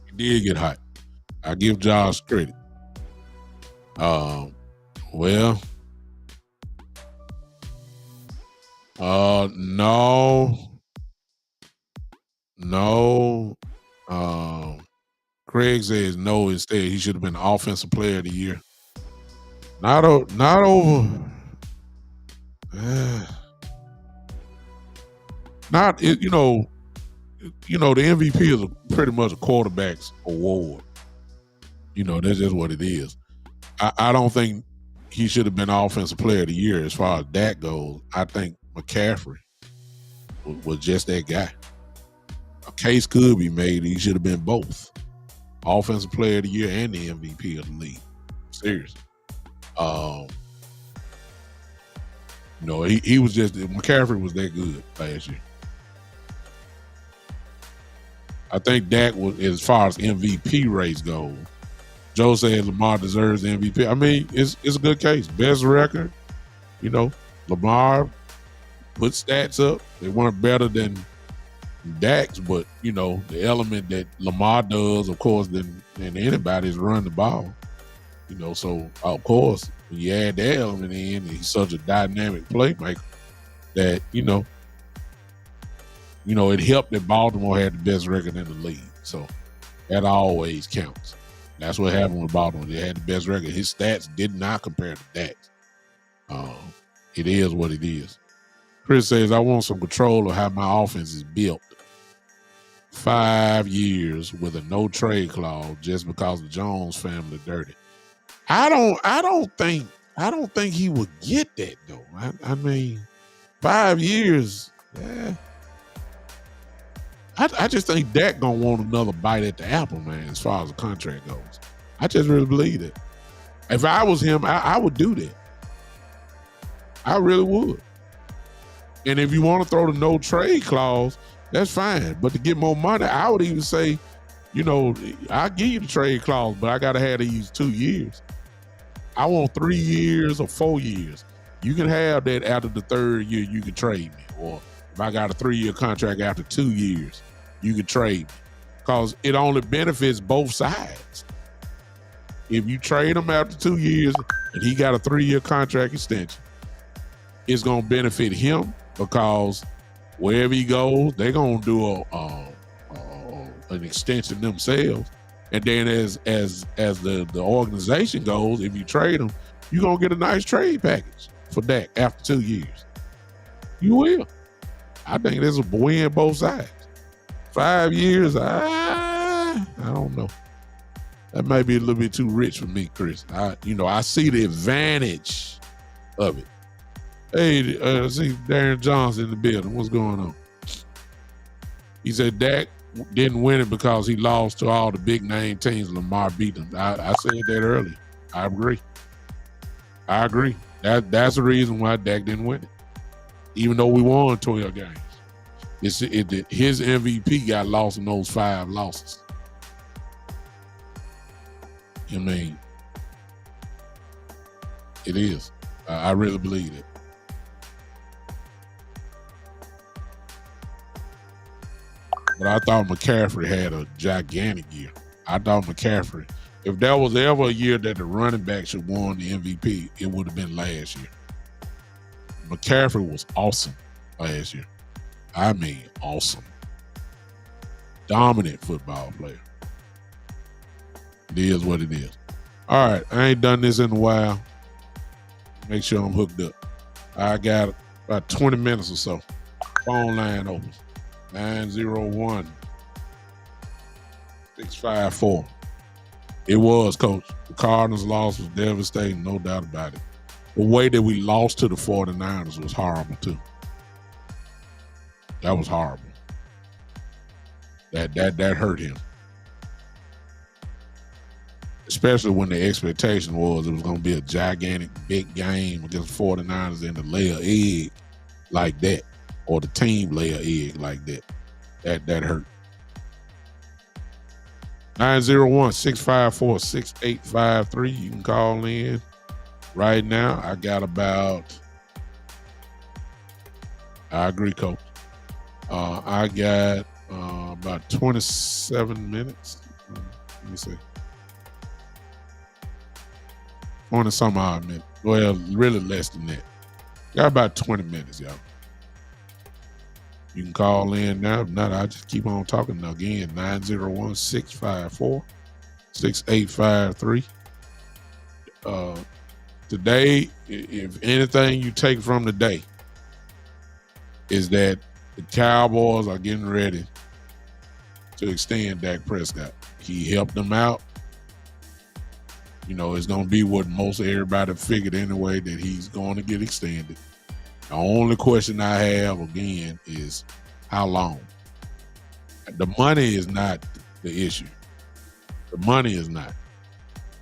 He did get hot. I give Josh credit. No. Craig says no. Instead, he should have been Offensive Player of the Year. Not over. The MVP is pretty much a quarterback's award. That's just what it is. I don't think he should have been Offensive Player of the Year as far as that goes. I think McCaffrey was just that guy. A case could be made he should have been both Offensive Player of the Year and the MVP of the league. Seriously. He was just, McCaffrey was that good last year. I think Dak was, as far as MVP race goes, Joe said Lamar deserves the MVP. I mean, it's a good case. Best record, Lamar put stats up. They weren't better than Dak's, but, the element that Lamar does, of course, than anybody is run the ball. So, of course, when you add that element in, he's such a dynamic playmaker that, it helped that Baltimore had the best record in the league. So that always counts. That's what happened with Baltimore. They had the best record. His stats did not compare to Dak's. It is what it is. Chris says, I want some control of how my offense is built. 5 years with a no trade clause just because the Jones family dirty. I don't think he would get that though. I mean, 5 years. Yeah. I just think Dak gonna want another bite at the apple, man, as far as the contract goes. I just really believe it. If I was him, I would do that. I really would. And if you want to throw the no trade clause, that's fine. But to get more money, I would even say, I'll give you the trade clause, but I got to have these 2 years. I want 3 years or 4 years. You can have that after the third year, you can trade me. Or if I got a 3-year contract after 2 years, you can trade me. Because it only benefits both sides. If you trade him after 2 years and he got a 3-year contract extension, it's going to benefit him because wherever he goes, they're going to do an extension themselves. And then as the organization goes, if you trade him, you're going to get a nice trade package for Dak after 2 years. You will. I think there's a win both sides. 5 years, I don't know. That might be a little bit too rich for me, Chris. I see the advantage of it. Hey, see Darren Johnson in the building. What's going on? He said Dak didn't win it because he lost to all the big name teams. Lamar beat them. I said that earlier. I agree. That's the reason why Dak didn't win it. Even though we won 12 games. His MVP got lost in those 5 losses. I mean, it is. I really believe it. But I thought McCaffrey had a gigantic year. I thought McCaffrey, if there was ever a year that the running back should won the MVP, it would have been last year. McCaffrey was awesome last year. I mean, awesome. Dominant football player. It is what it is. All right, I ain't done this in a while. Make sure I'm hooked up. I got about 20 minutes or so. Phone line open. 901-654. It was, Coach. The Cardinals' loss was devastating, no doubt about it. The way that we lost to the 49ers was horrible, too. That was horrible. That hurt him. Especially when the expectation was it was going to be a gigantic, big game against the 49ers and to lay an egg like that, or the team lay an egg like that. That hurt. 901-654-6853. You can call in right now. I got I agree, Coach. I got about 27 minutes. Let me see. 20-some odd minutes. Well, really less than that. Got about 20 minutes, y'all. You can call in now. If not, I'll just keep on talking. Again, 901-654-6853. Today, if anything you take from the day, is that the Cowboys are getting ready to extend Dak Prescott. He helped them out. You know, it's going to be what most everybody figured anyway, that he's going to get extended. The only question I have, again, is how long? The money is not the issue. The money is not.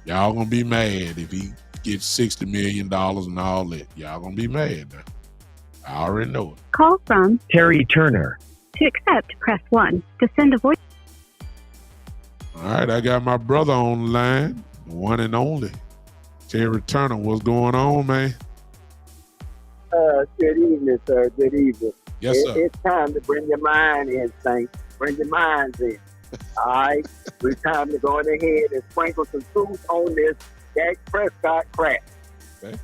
Y'all going to be mad if he gets $60 million and all that. Y'all going to be mad now. I already know it. Call from Terry Turner. To accept, press 1. To send a voice. All right, I got my brother on the line, the one and only. Terry Turner, what's going on, man? Good evening, sir. Good evening. Yes, sir. It's time to bring your mind in, Saints. Bring your minds in. All right? It's time to go in ahead and sprinkle some truth on this Dak Prescott crap.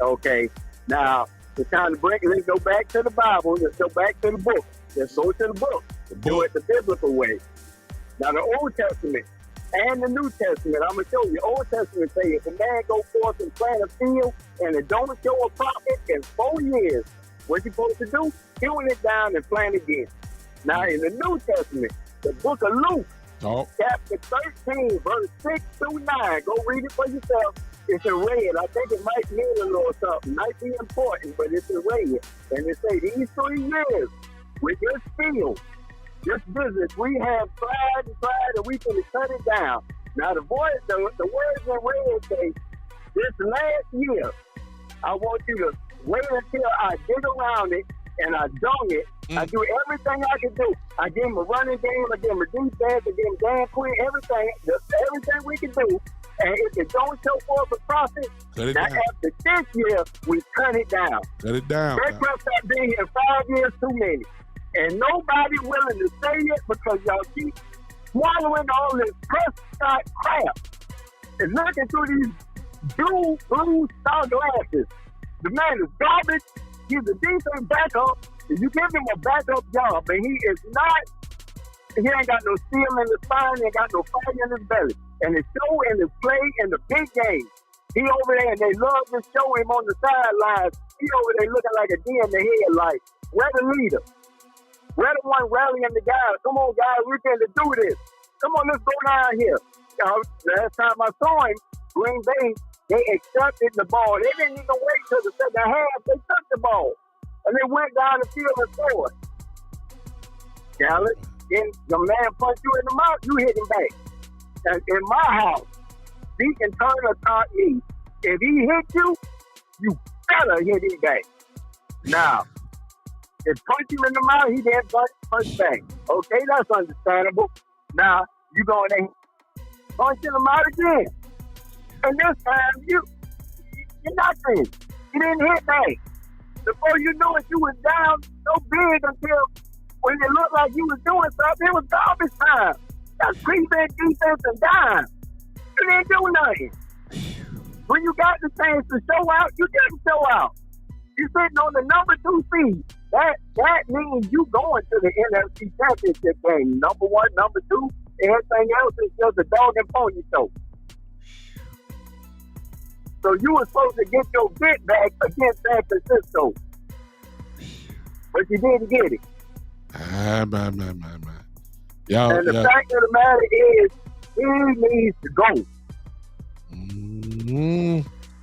Okay. Now, it's time to let's go back to the Bible. Let's go back to the book. Let's go to the book. Do it the biblical way. Now, the Old Testament and the New Testament, I'm going to show you. Old Testament say if a man go forth and plant a field and it don't show a profit in 4 years, what you supposed to do? Tune it down and plant again. Now, in the New Testament, the book of Luke, chapter 13, verse 6 through 9, go read it for yourself. It's in red. I think it might mean a little something. Might be important, but it's in red. And it say these 3 years with this field, this business, we have tried, and we can cut it down. Now, the words in red say, this last year, I want you to wait until I dig around it and I dung it. I do everything I can do. I give him a running game, I give him a defense, I give him Dan Quinn, everything we can do. And if it don't show forth a profit, now after this year, we cut it down. Cut it down. Dak Prescott been here 5 years too many. And nobody willing to say it because y'all keep swallowing all this Prescott crap and looking through these blue star glasses. The man is garbage. He's a decent backup. If you give him a backup job, but he ain't got no steel in his spine, he ain't got no fire in his belly. And it's show in his play in the big game. He over there and they love to show him on the sidelines. He over there looking like a deer in the head, like, we're the leader. We're the one rallying the guys. Come on, guys, we're going to do this. Come on, let's go down here. Last time I saw him, Green Bay, they accepted the ball. They didn't even wait till the second half. They took the ball. And they went down the field and scored. Dallas, then the man punched you in the mouth, you hit him back. And in my house, Deacon Turner taught me, if he hit you, you better hit him back. Now, if punch him in the mouth, he didn't punch back. Okay, that's understandable. Now, you going to punch in the mouth again. And this time, you're nothing. You didn't hit back. Before you knew it, you was down so big until when it looked like you was doing something, it was garbage time. That's prevent, defense, and dime. You didn't do nothing. When you got the chance to show out, you didn't show out. You sitting on the number 2 seed. That means you going to the NFC Championship game. Number 1, number 2, everything else is just a dog and pony show. So you were supposed to get your bid back against San Francisco. But you didn't get it. My. Y'all, and the fact of the matter is, he needs to go.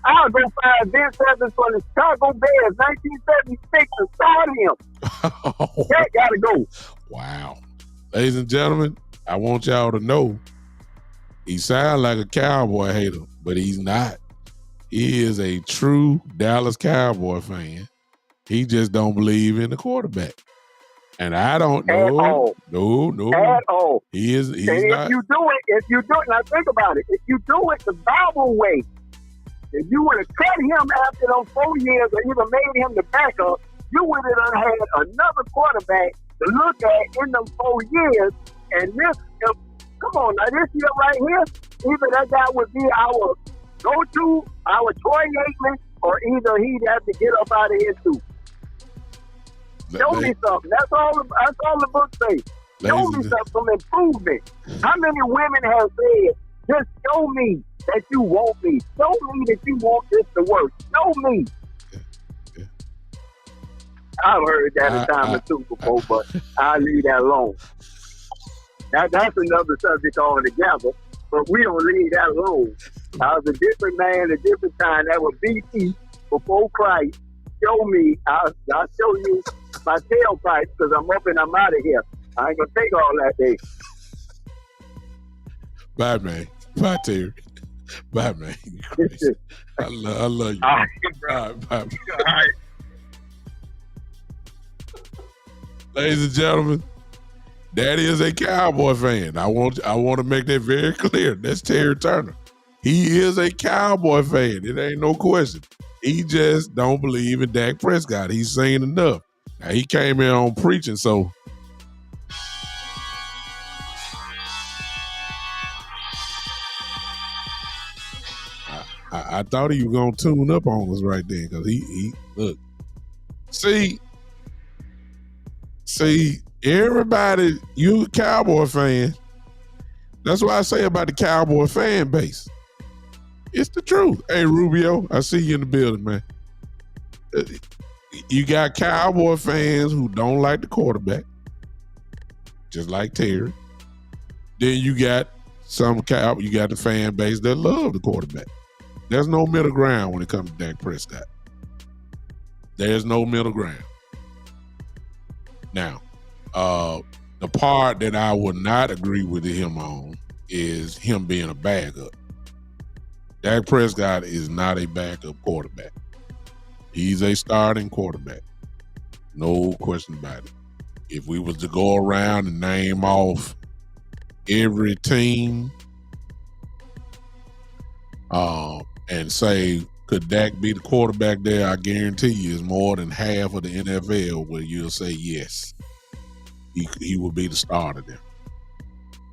I'll go find Vince Evans for the Chicago Bears, 1976, and start him. That gotta go. Wow. Ladies and gentlemen, I want y'all to know he sounds like a Cowboy hater, but he's not. He is a true Dallas Cowboy fan. He just don't believe in the quarterback. And I don't know. No. At all. He's and not. If you do it, now think about it. If you do it the Bible way, if you would have cut him after those 4 years or even made him the backup, you would have had another quarterback to look at in them 4 years. And this, come on, now this year right here, either that guy would be our go-to, our Troy Aikman, or either he'd have to get up out of here too. Show me something. That's all the books say. Show me some improvement. How many women have said, just show me that you want me. Show me that you want this to work. Show me. Yeah. I've heard that a time or two before, but I'll leave that alone. That's another subject altogether, but we don't leave that alone. I was a different man, a different time. That was BT before Christ. Show me. I'll show you my tailpipe because I'm up and I'm out of here. I ain't gonna take all that day. Bye, man. Bye, Terry. Bye, man. I love you. All right, bro. Bye. All right. Ladies and gentlemen, Daddy is a Cowboy fan. I want to make that very clear. That's Terry Turner. He is a Cowboy fan. It ain't no question. He just don't believe in Dak Prescott. He's saying enough. Now, he came in on preaching, so I thought he was gonna tune up on us right then, because he look. See, everybody, you a Cowboy fan. That's what I say about the Cowboy fan base. It's the truth. Hey, Rubio, I see you in the building, man. You got Cowboy fans who don't like the quarterback, just like Terry. Then you got the fan base that love the quarterback. There's no middle ground when it comes to Dak Prescott. There's no middle ground. Now, the part that I would not agree with him on is him being a backup. Dak Prescott is not a backup quarterback. He's a starting quarterback. No question about it. If we was to go around and name off every team and say, could Dak be the quarterback there? I guarantee you is more than half of the NFL where you'll say yes. He will be the starter there.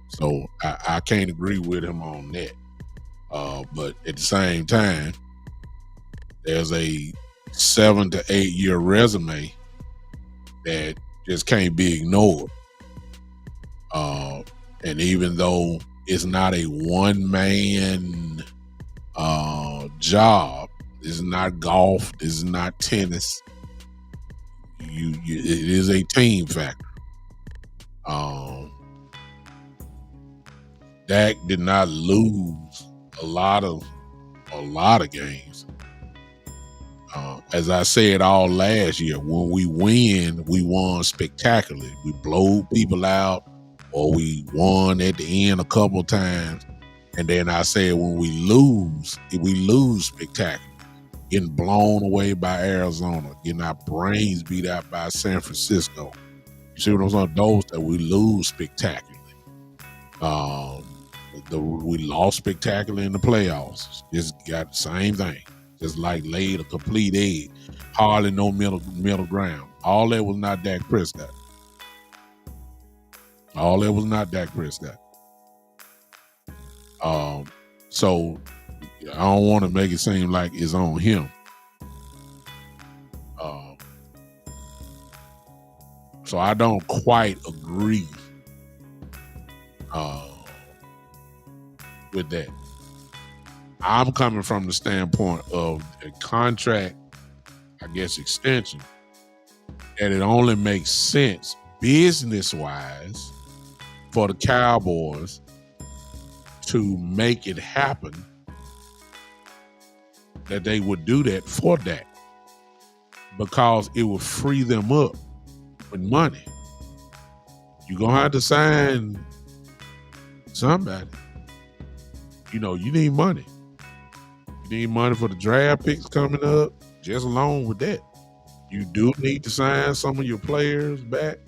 So I can't agree with him on that. But at the same time, there's a 7 to 8 year resume that just can't be ignored. And even though it's not a one-man job, this is not golf, this is not tennis, it is a team factor. Dak did not lose a lot of games. As I said all last year, when we win, we won spectacularly. We blow people out, or we won at the end a couple times. And then I said when we lose spectacularly. Getting blown away by Arizona, getting our brains beat out by San Francisco. You see what I'm saying? Those that we lose spectacularly. We lost spectacularly in the playoffs. Just got the same thing. Just like laid a complete egg. Hardly no middle ground. All that was not Dak Prescott. All that was not Dak Prescott. So I don't want to make it seem like it's on him. So I don't quite agree with that. I'm coming from the standpoint of a contract, I guess, extension, and it only makes sense business-wise for the Cowboys to make it happen, that they would do that for Dak, because it will free them up with money. You're going to have to sign somebody. You need money. You need money for the draft picks coming up, just along with that. You do need to sign some of your players back.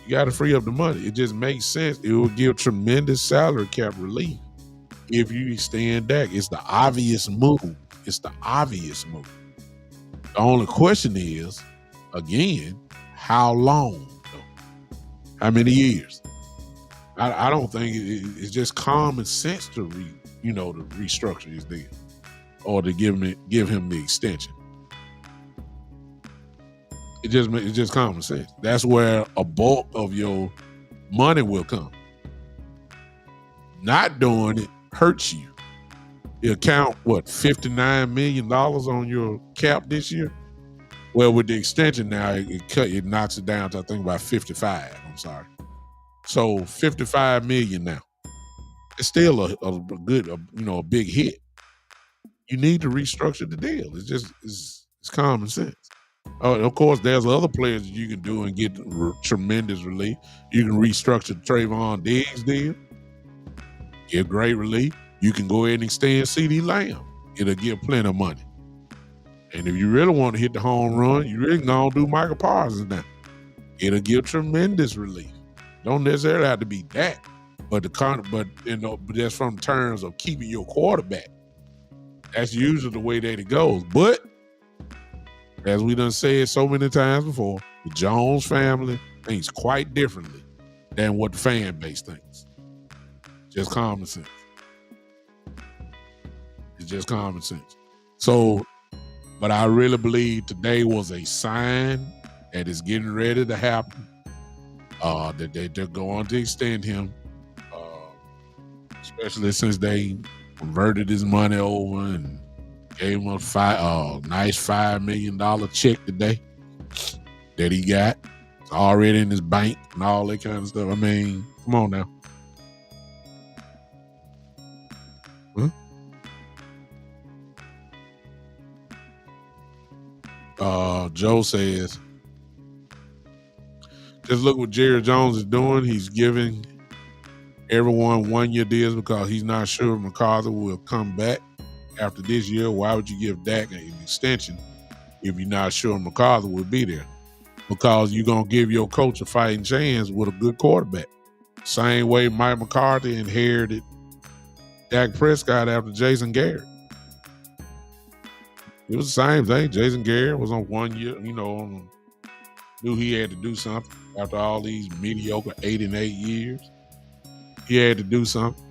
You got to free up the money. It just makes sense. It will give tremendous salary cap relief if you extend Dak. It's the obvious move. The only question is, again, how long? How many years? I don't think it's just common sense to restructure his deal or to give him the extension. It's just common sense. That's where a bulk of your money will come. Not doing it hurts you. You count $59 million on your cap this year. Well, with the extension now, it knocks it down to, I think, about 55. I'm sorry. So $55 million now. It's still a good, a big hit. You need to restructure the deal. It's common sense. Of course, there's other players that you can do and get tremendous relief. You can restructure the Trayvon Diggs deal, give great relief. You can go ahead and extend CeeDee Lamb. It'll give plenty of money. And if you really want to hit the home run, you really gonna do Michael Parsons now. It'll give tremendous relief. Don't necessarily have to be that, but that's from terms of keeping your quarterback. That's usually the way that it goes. But as we done said so many times before, the Jones family thinks quite differently than what the fan base thinks. Just common sense. It's just common sense. So, but I really believe today was a sign that it's getting ready to happen, that they're going to extend him, especially since they converted his money over and gave him a nice $5 million check today that he got. It's already in his bank and all that kind of stuff. I mean, come on now. Joe says, just look what Jerry Jones is doing. He's giving everyone 1-year deals because he's not sure if McCarthy will come back after this year. Why would you give Dak an extension if you're not sure McCarthy will be there? Because you're going to give your coach a fighting chance with a good quarterback. Same way Mike McCarthy inherited Dak Prescott after Jason Garrett. It was the same thing. Jason Garrett was on 1 year, knew he had to do something after all these mediocre 8 and 8 years. He had to do something.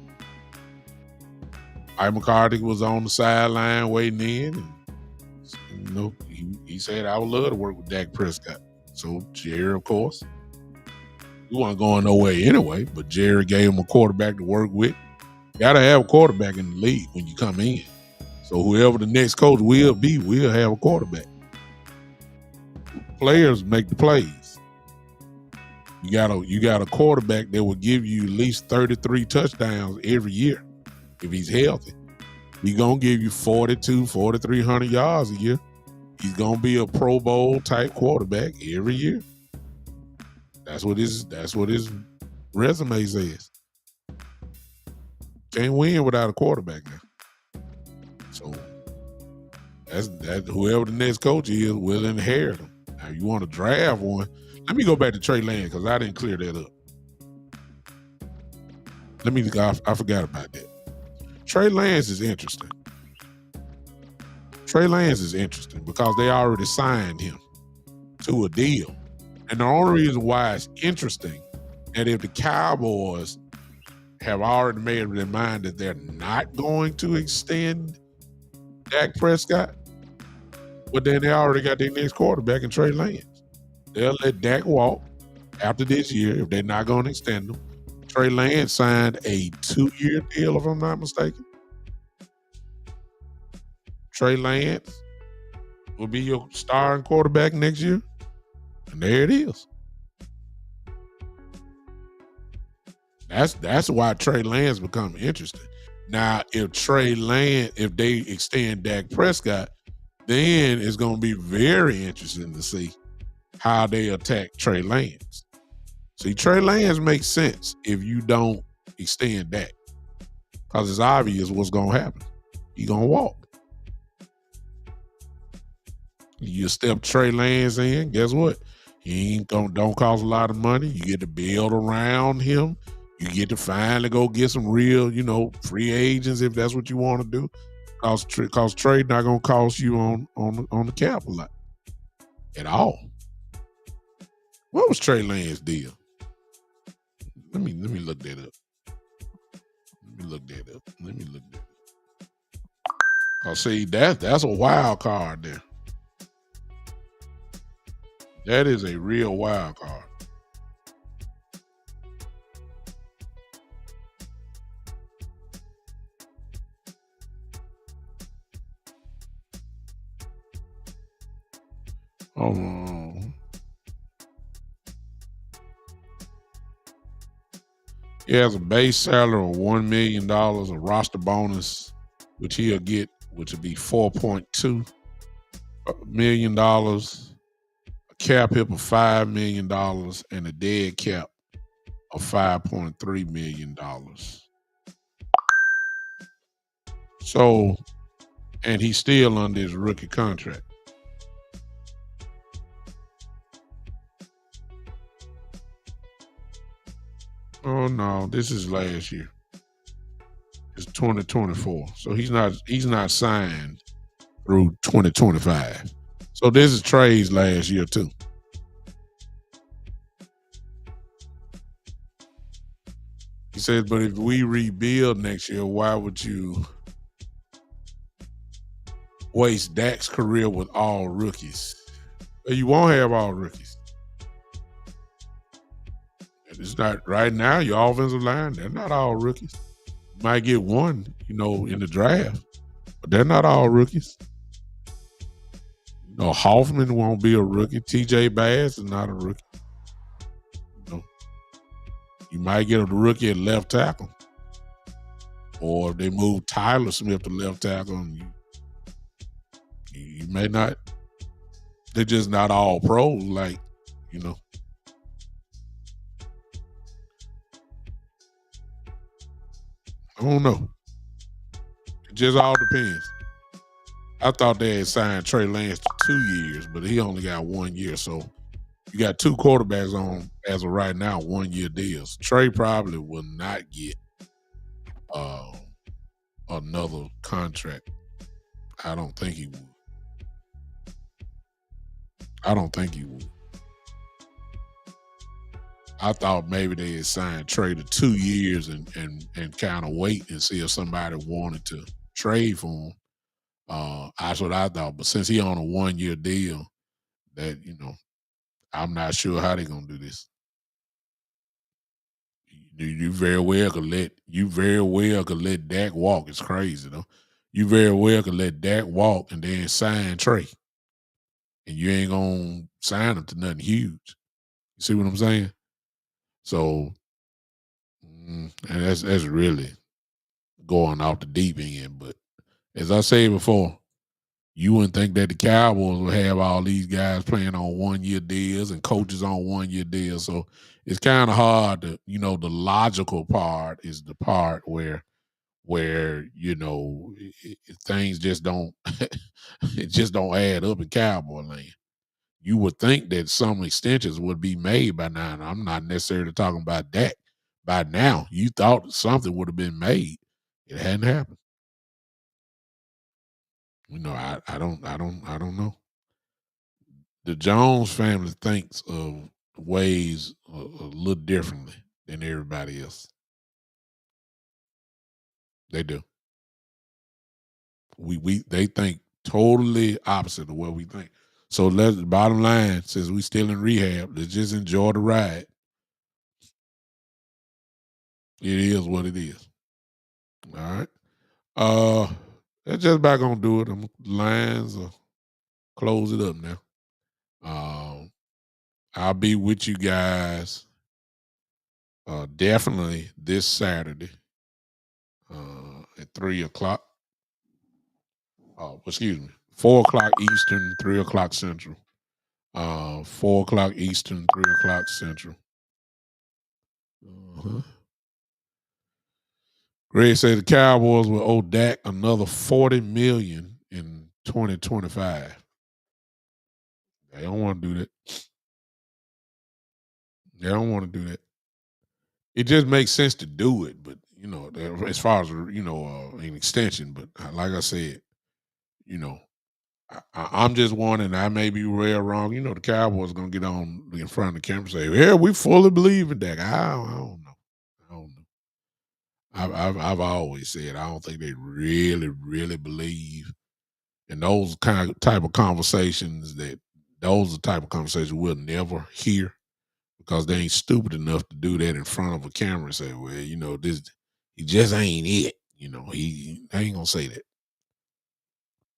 Mike McCarthy was on the sideline waiting in. And, he said, I would love to work with Dak Prescott. So Jerry, of course, he wasn't going nowhere anyway, but Jerry gave him a quarterback to work with. You got to have a quarterback in the league when you come in. So whoever the next coach will be, will have a quarterback. Players make the plays. You got a quarterback that will give you at least 33 touchdowns every year if he's healthy. He's going to give you 4,300 yards a year. He's going to be a Pro Bowl type quarterback every year. That's what his resume says. Can't win without a quarterback now. So that's whoever the next coach is will inherit him. Now, you want to draft one? Let me go back to Trey Lance because I didn't clear that up. I forgot about that. Trey Lance is interesting. Trey Lance is interesting because they already signed him to a deal. And the only reason why it's interesting that if the Cowboys have already made up their mind that they're not going to extend Dak Prescott, but then they already got their next quarterback in Trey Lance. They'll let Dak walk after this year if they're not going to extend him. Trey Lance signed a 2-year deal, if I'm not mistaken. Trey Lance will be your starting quarterback next year. And there it is. That's why Trey Lance become interesting. Now, if they extend Dak Prescott, then it's going to be very interesting to see how they attack Trey Lance. See, Trey Lance makes sense if you don't extend Dak, because it's obvious what's going to happen. He's going to walk. You step Trey Lance in, guess what? He don't cost a lot of money. You get to build around him. You get to finally go get some real, free agents if that's what you want to do. Cause trade not gonna cost you on the cap a lot at all. What was Trey Lance's deal? Let me look that up. Let me look that up. Cause see, that's a wild card there. That is a real wild card. He has a base salary of $1 million, a roster bonus, which he'll get, which will be $4.2 million, a cap hit of $5 million, and a dead cap of $5.3 million. So, and he's still under his rookie contract. Oh no, this is last year. It's 2024. So he's not signed through 2025. So this is Trey's last year too. He says, but if we rebuild next year, why would you waste Dak's career with all rookies? Well, you won't have all rookies. It's not right now. Your offensive line, they're not all rookies. You might get one, in the draft, but they're not all rookies. Hoffman won't be a rookie. TJ Bass is not a rookie. You might get a rookie at left tackle, or if they move Tyler Smith to left tackle, and you may not. They're just not all pros, I don't know. It just all depends. I thought they had signed Trey Lance to 2 years, but he only got 1 year. So you got two quarterbacks on, as of right now, 1 year deals. Trey probably will not get another contract. I don't think he would. I thought maybe they had signed Trey to 2 years and kind of wait and see if somebody wanted to trade for him. That's what I thought. But since he on a 1 year deal, that I'm not sure how they're gonna do this. You very well could let Dak walk. It's crazy though. You very well could let Dak walk and then sign Trey, and you ain't gonna sign him to nothing huge. You see what I'm saying? So, and that's really going off the deep end. But as I said before, you wouldn't think that the Cowboys would have all these guys playing on 1 year deals and coaches on 1 year deals. So it's kind of hard to, the logical part is the part where things just don't it just don't add up in Cowboy land. You would think that some extensions would be made by now. And I'm not necessarily talking about that. By now, you thought something would have been made. It hadn't happened. I don't know. The Jones family thinks of ways a little differently than everybody else. They do. They think totally opposite of what we think. So bottom line, since we still in rehab, let's just enjoy the ride. It is what it is. All right. That's just about gonna do it. The lines will close it up now. I'll be with you guys definitely this Saturday at 3:00. Oh, excuse me, 4:00 Eastern, 3:00 Central. 4:00 Eastern, 3:00 Central. Greg said the Cowboys will owe Dak another $40 million in 2025. They don't want to do that. They don't want to do that. It just makes sense to do it, but as far as an extension. But like I said, I'm just wondering. I may be real wrong. The Cowboys gonna get on in front of the camera and say, "Yeah, we fully believe in Dak." I don't know. I don't know. I've always said I don't think they really, really believe in those type of conversations. Those are the type of conversations we'll never hear because they ain't stupid enough to do that in front of a camera and say, "Well, this he just ain't it." They ain't gonna say that.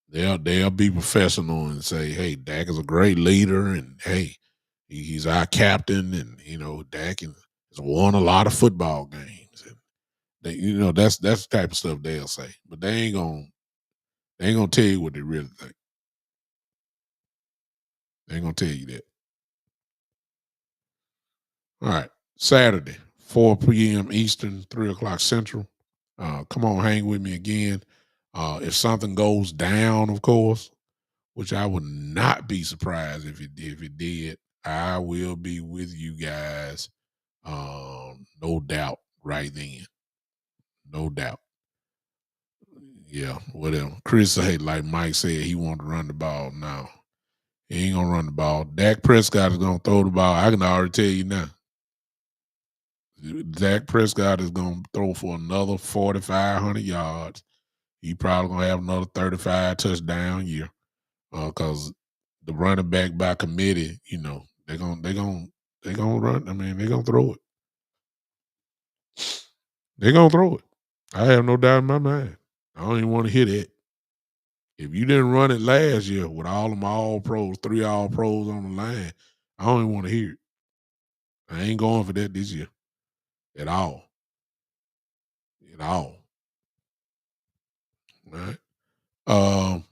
They'll be professional and say, "Hey, Dak is a great leader, and hey, he's our captain, and Dak has won a lot of football games." And that's the type of stuff they'll say, but they ain't gonna tell you what they really think. They ain't gonna tell you that. All right, Saturday, 4 p.m. Eastern, 3:00 Central. Come on, hang with me again. If something goes down, of course, which I would not be surprised if it did, I will be with you guys, no doubt, right then. No doubt. Yeah, whatever. Chris said, like Mike said, he wanted to run the ball. No, he ain't gonna run the ball. Dak Prescott is gonna throw the ball. I can already tell you now. Dak Prescott is gonna throw for another 4,500 yards. He probably gonna have another 35 touchdown year. Because the running back by committee, they're gonna run. I mean, they're gonna throw it. They're gonna throw it. I have no doubt in my mind. I don't even want to hear that. If you didn't run it last year with all them all pros, 3 all pros on the line, I don't even want to hear it. I ain't going for that this year at all. At all. All right.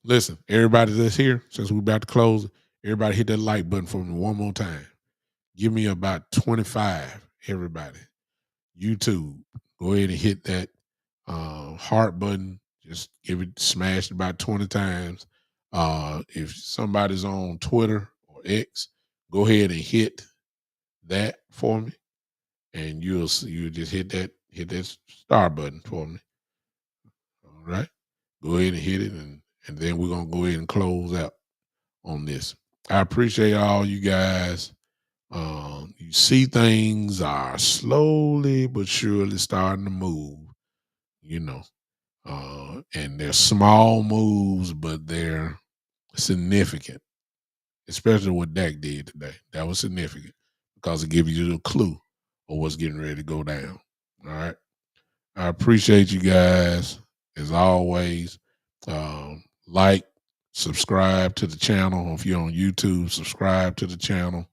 Listen, everybody that's here, since we're about to close, everybody hit that like button for me one more time. Give me about 25, everybody. YouTube, go ahead and hit that heart button. Just smash it about 20 times. If somebody's on Twitter or X, go ahead and hit that for me, and you'll just hit that star button for me. All right, go ahead and hit it, and then we're gonna go ahead and close out on this. I appreciate all you guys. You see things are slowly but surely starting to move, and they're small moves, but they're significant, especially what Dak did today. That was significant because it gives you a clue of what's getting ready to go down. All right. I appreciate you guys as always. Like, subscribe to the channel. If you're on YouTube, subscribe to the channel.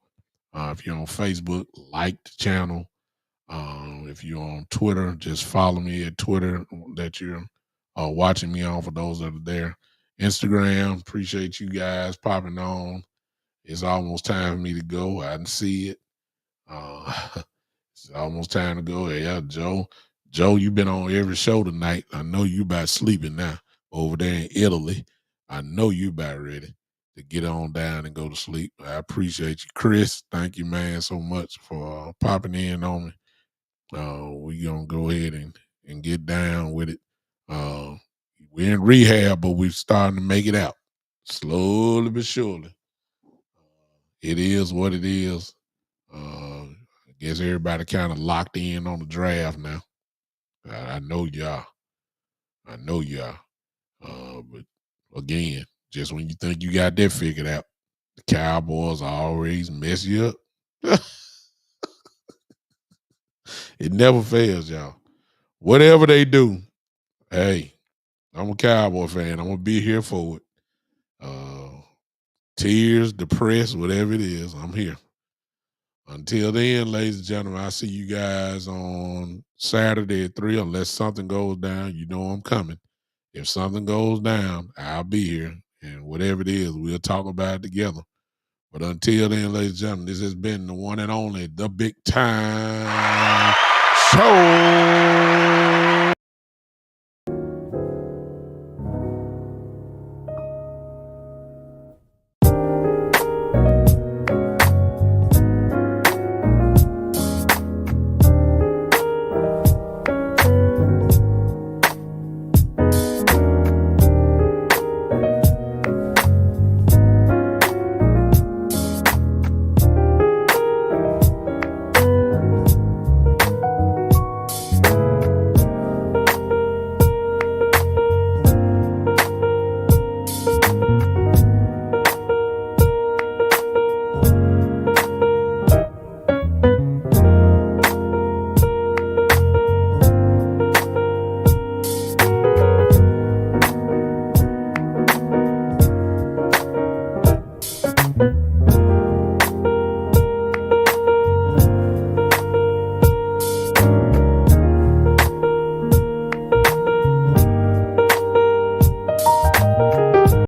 If you're on Facebook, like the channel. If you're on Twitter, just follow me at Twitter that you're watching me on, for those that are there. Instagram, appreciate you guys popping on. It's almost time for me to go. I didn't see it. It's almost time to go. Yeah, Joe, you've been on every show tonight. I know you about sleeping now over there in Italy. I know you about ready to get on down and go to sleep. I appreciate you. Chris, thank you, man, so much for popping in on me. We're going to go ahead and get down with it. We're in rehab, but we're starting to make it out. Slowly but surely. it is what it is. I guess everybody kind of locked in on the draft now. I know y'all. I know y'all. But again, just when you think you got that figured out, the Cowboys always mess you up. It never fails, y'all. Whatever they do, hey, I'm a Cowboy fan. I'm gonna be here for it. Tears, depressed, whatever it is, I'm here. Until then, ladies and gentlemen, I'll see you guys on Saturday at 3. Unless something goes down, you know I'm coming. If something goes down, I'll be here. And whatever it is, we'll talk about it together. But until then, ladies and gentlemen, this has been the one and only, the Big Time Show. Thank you.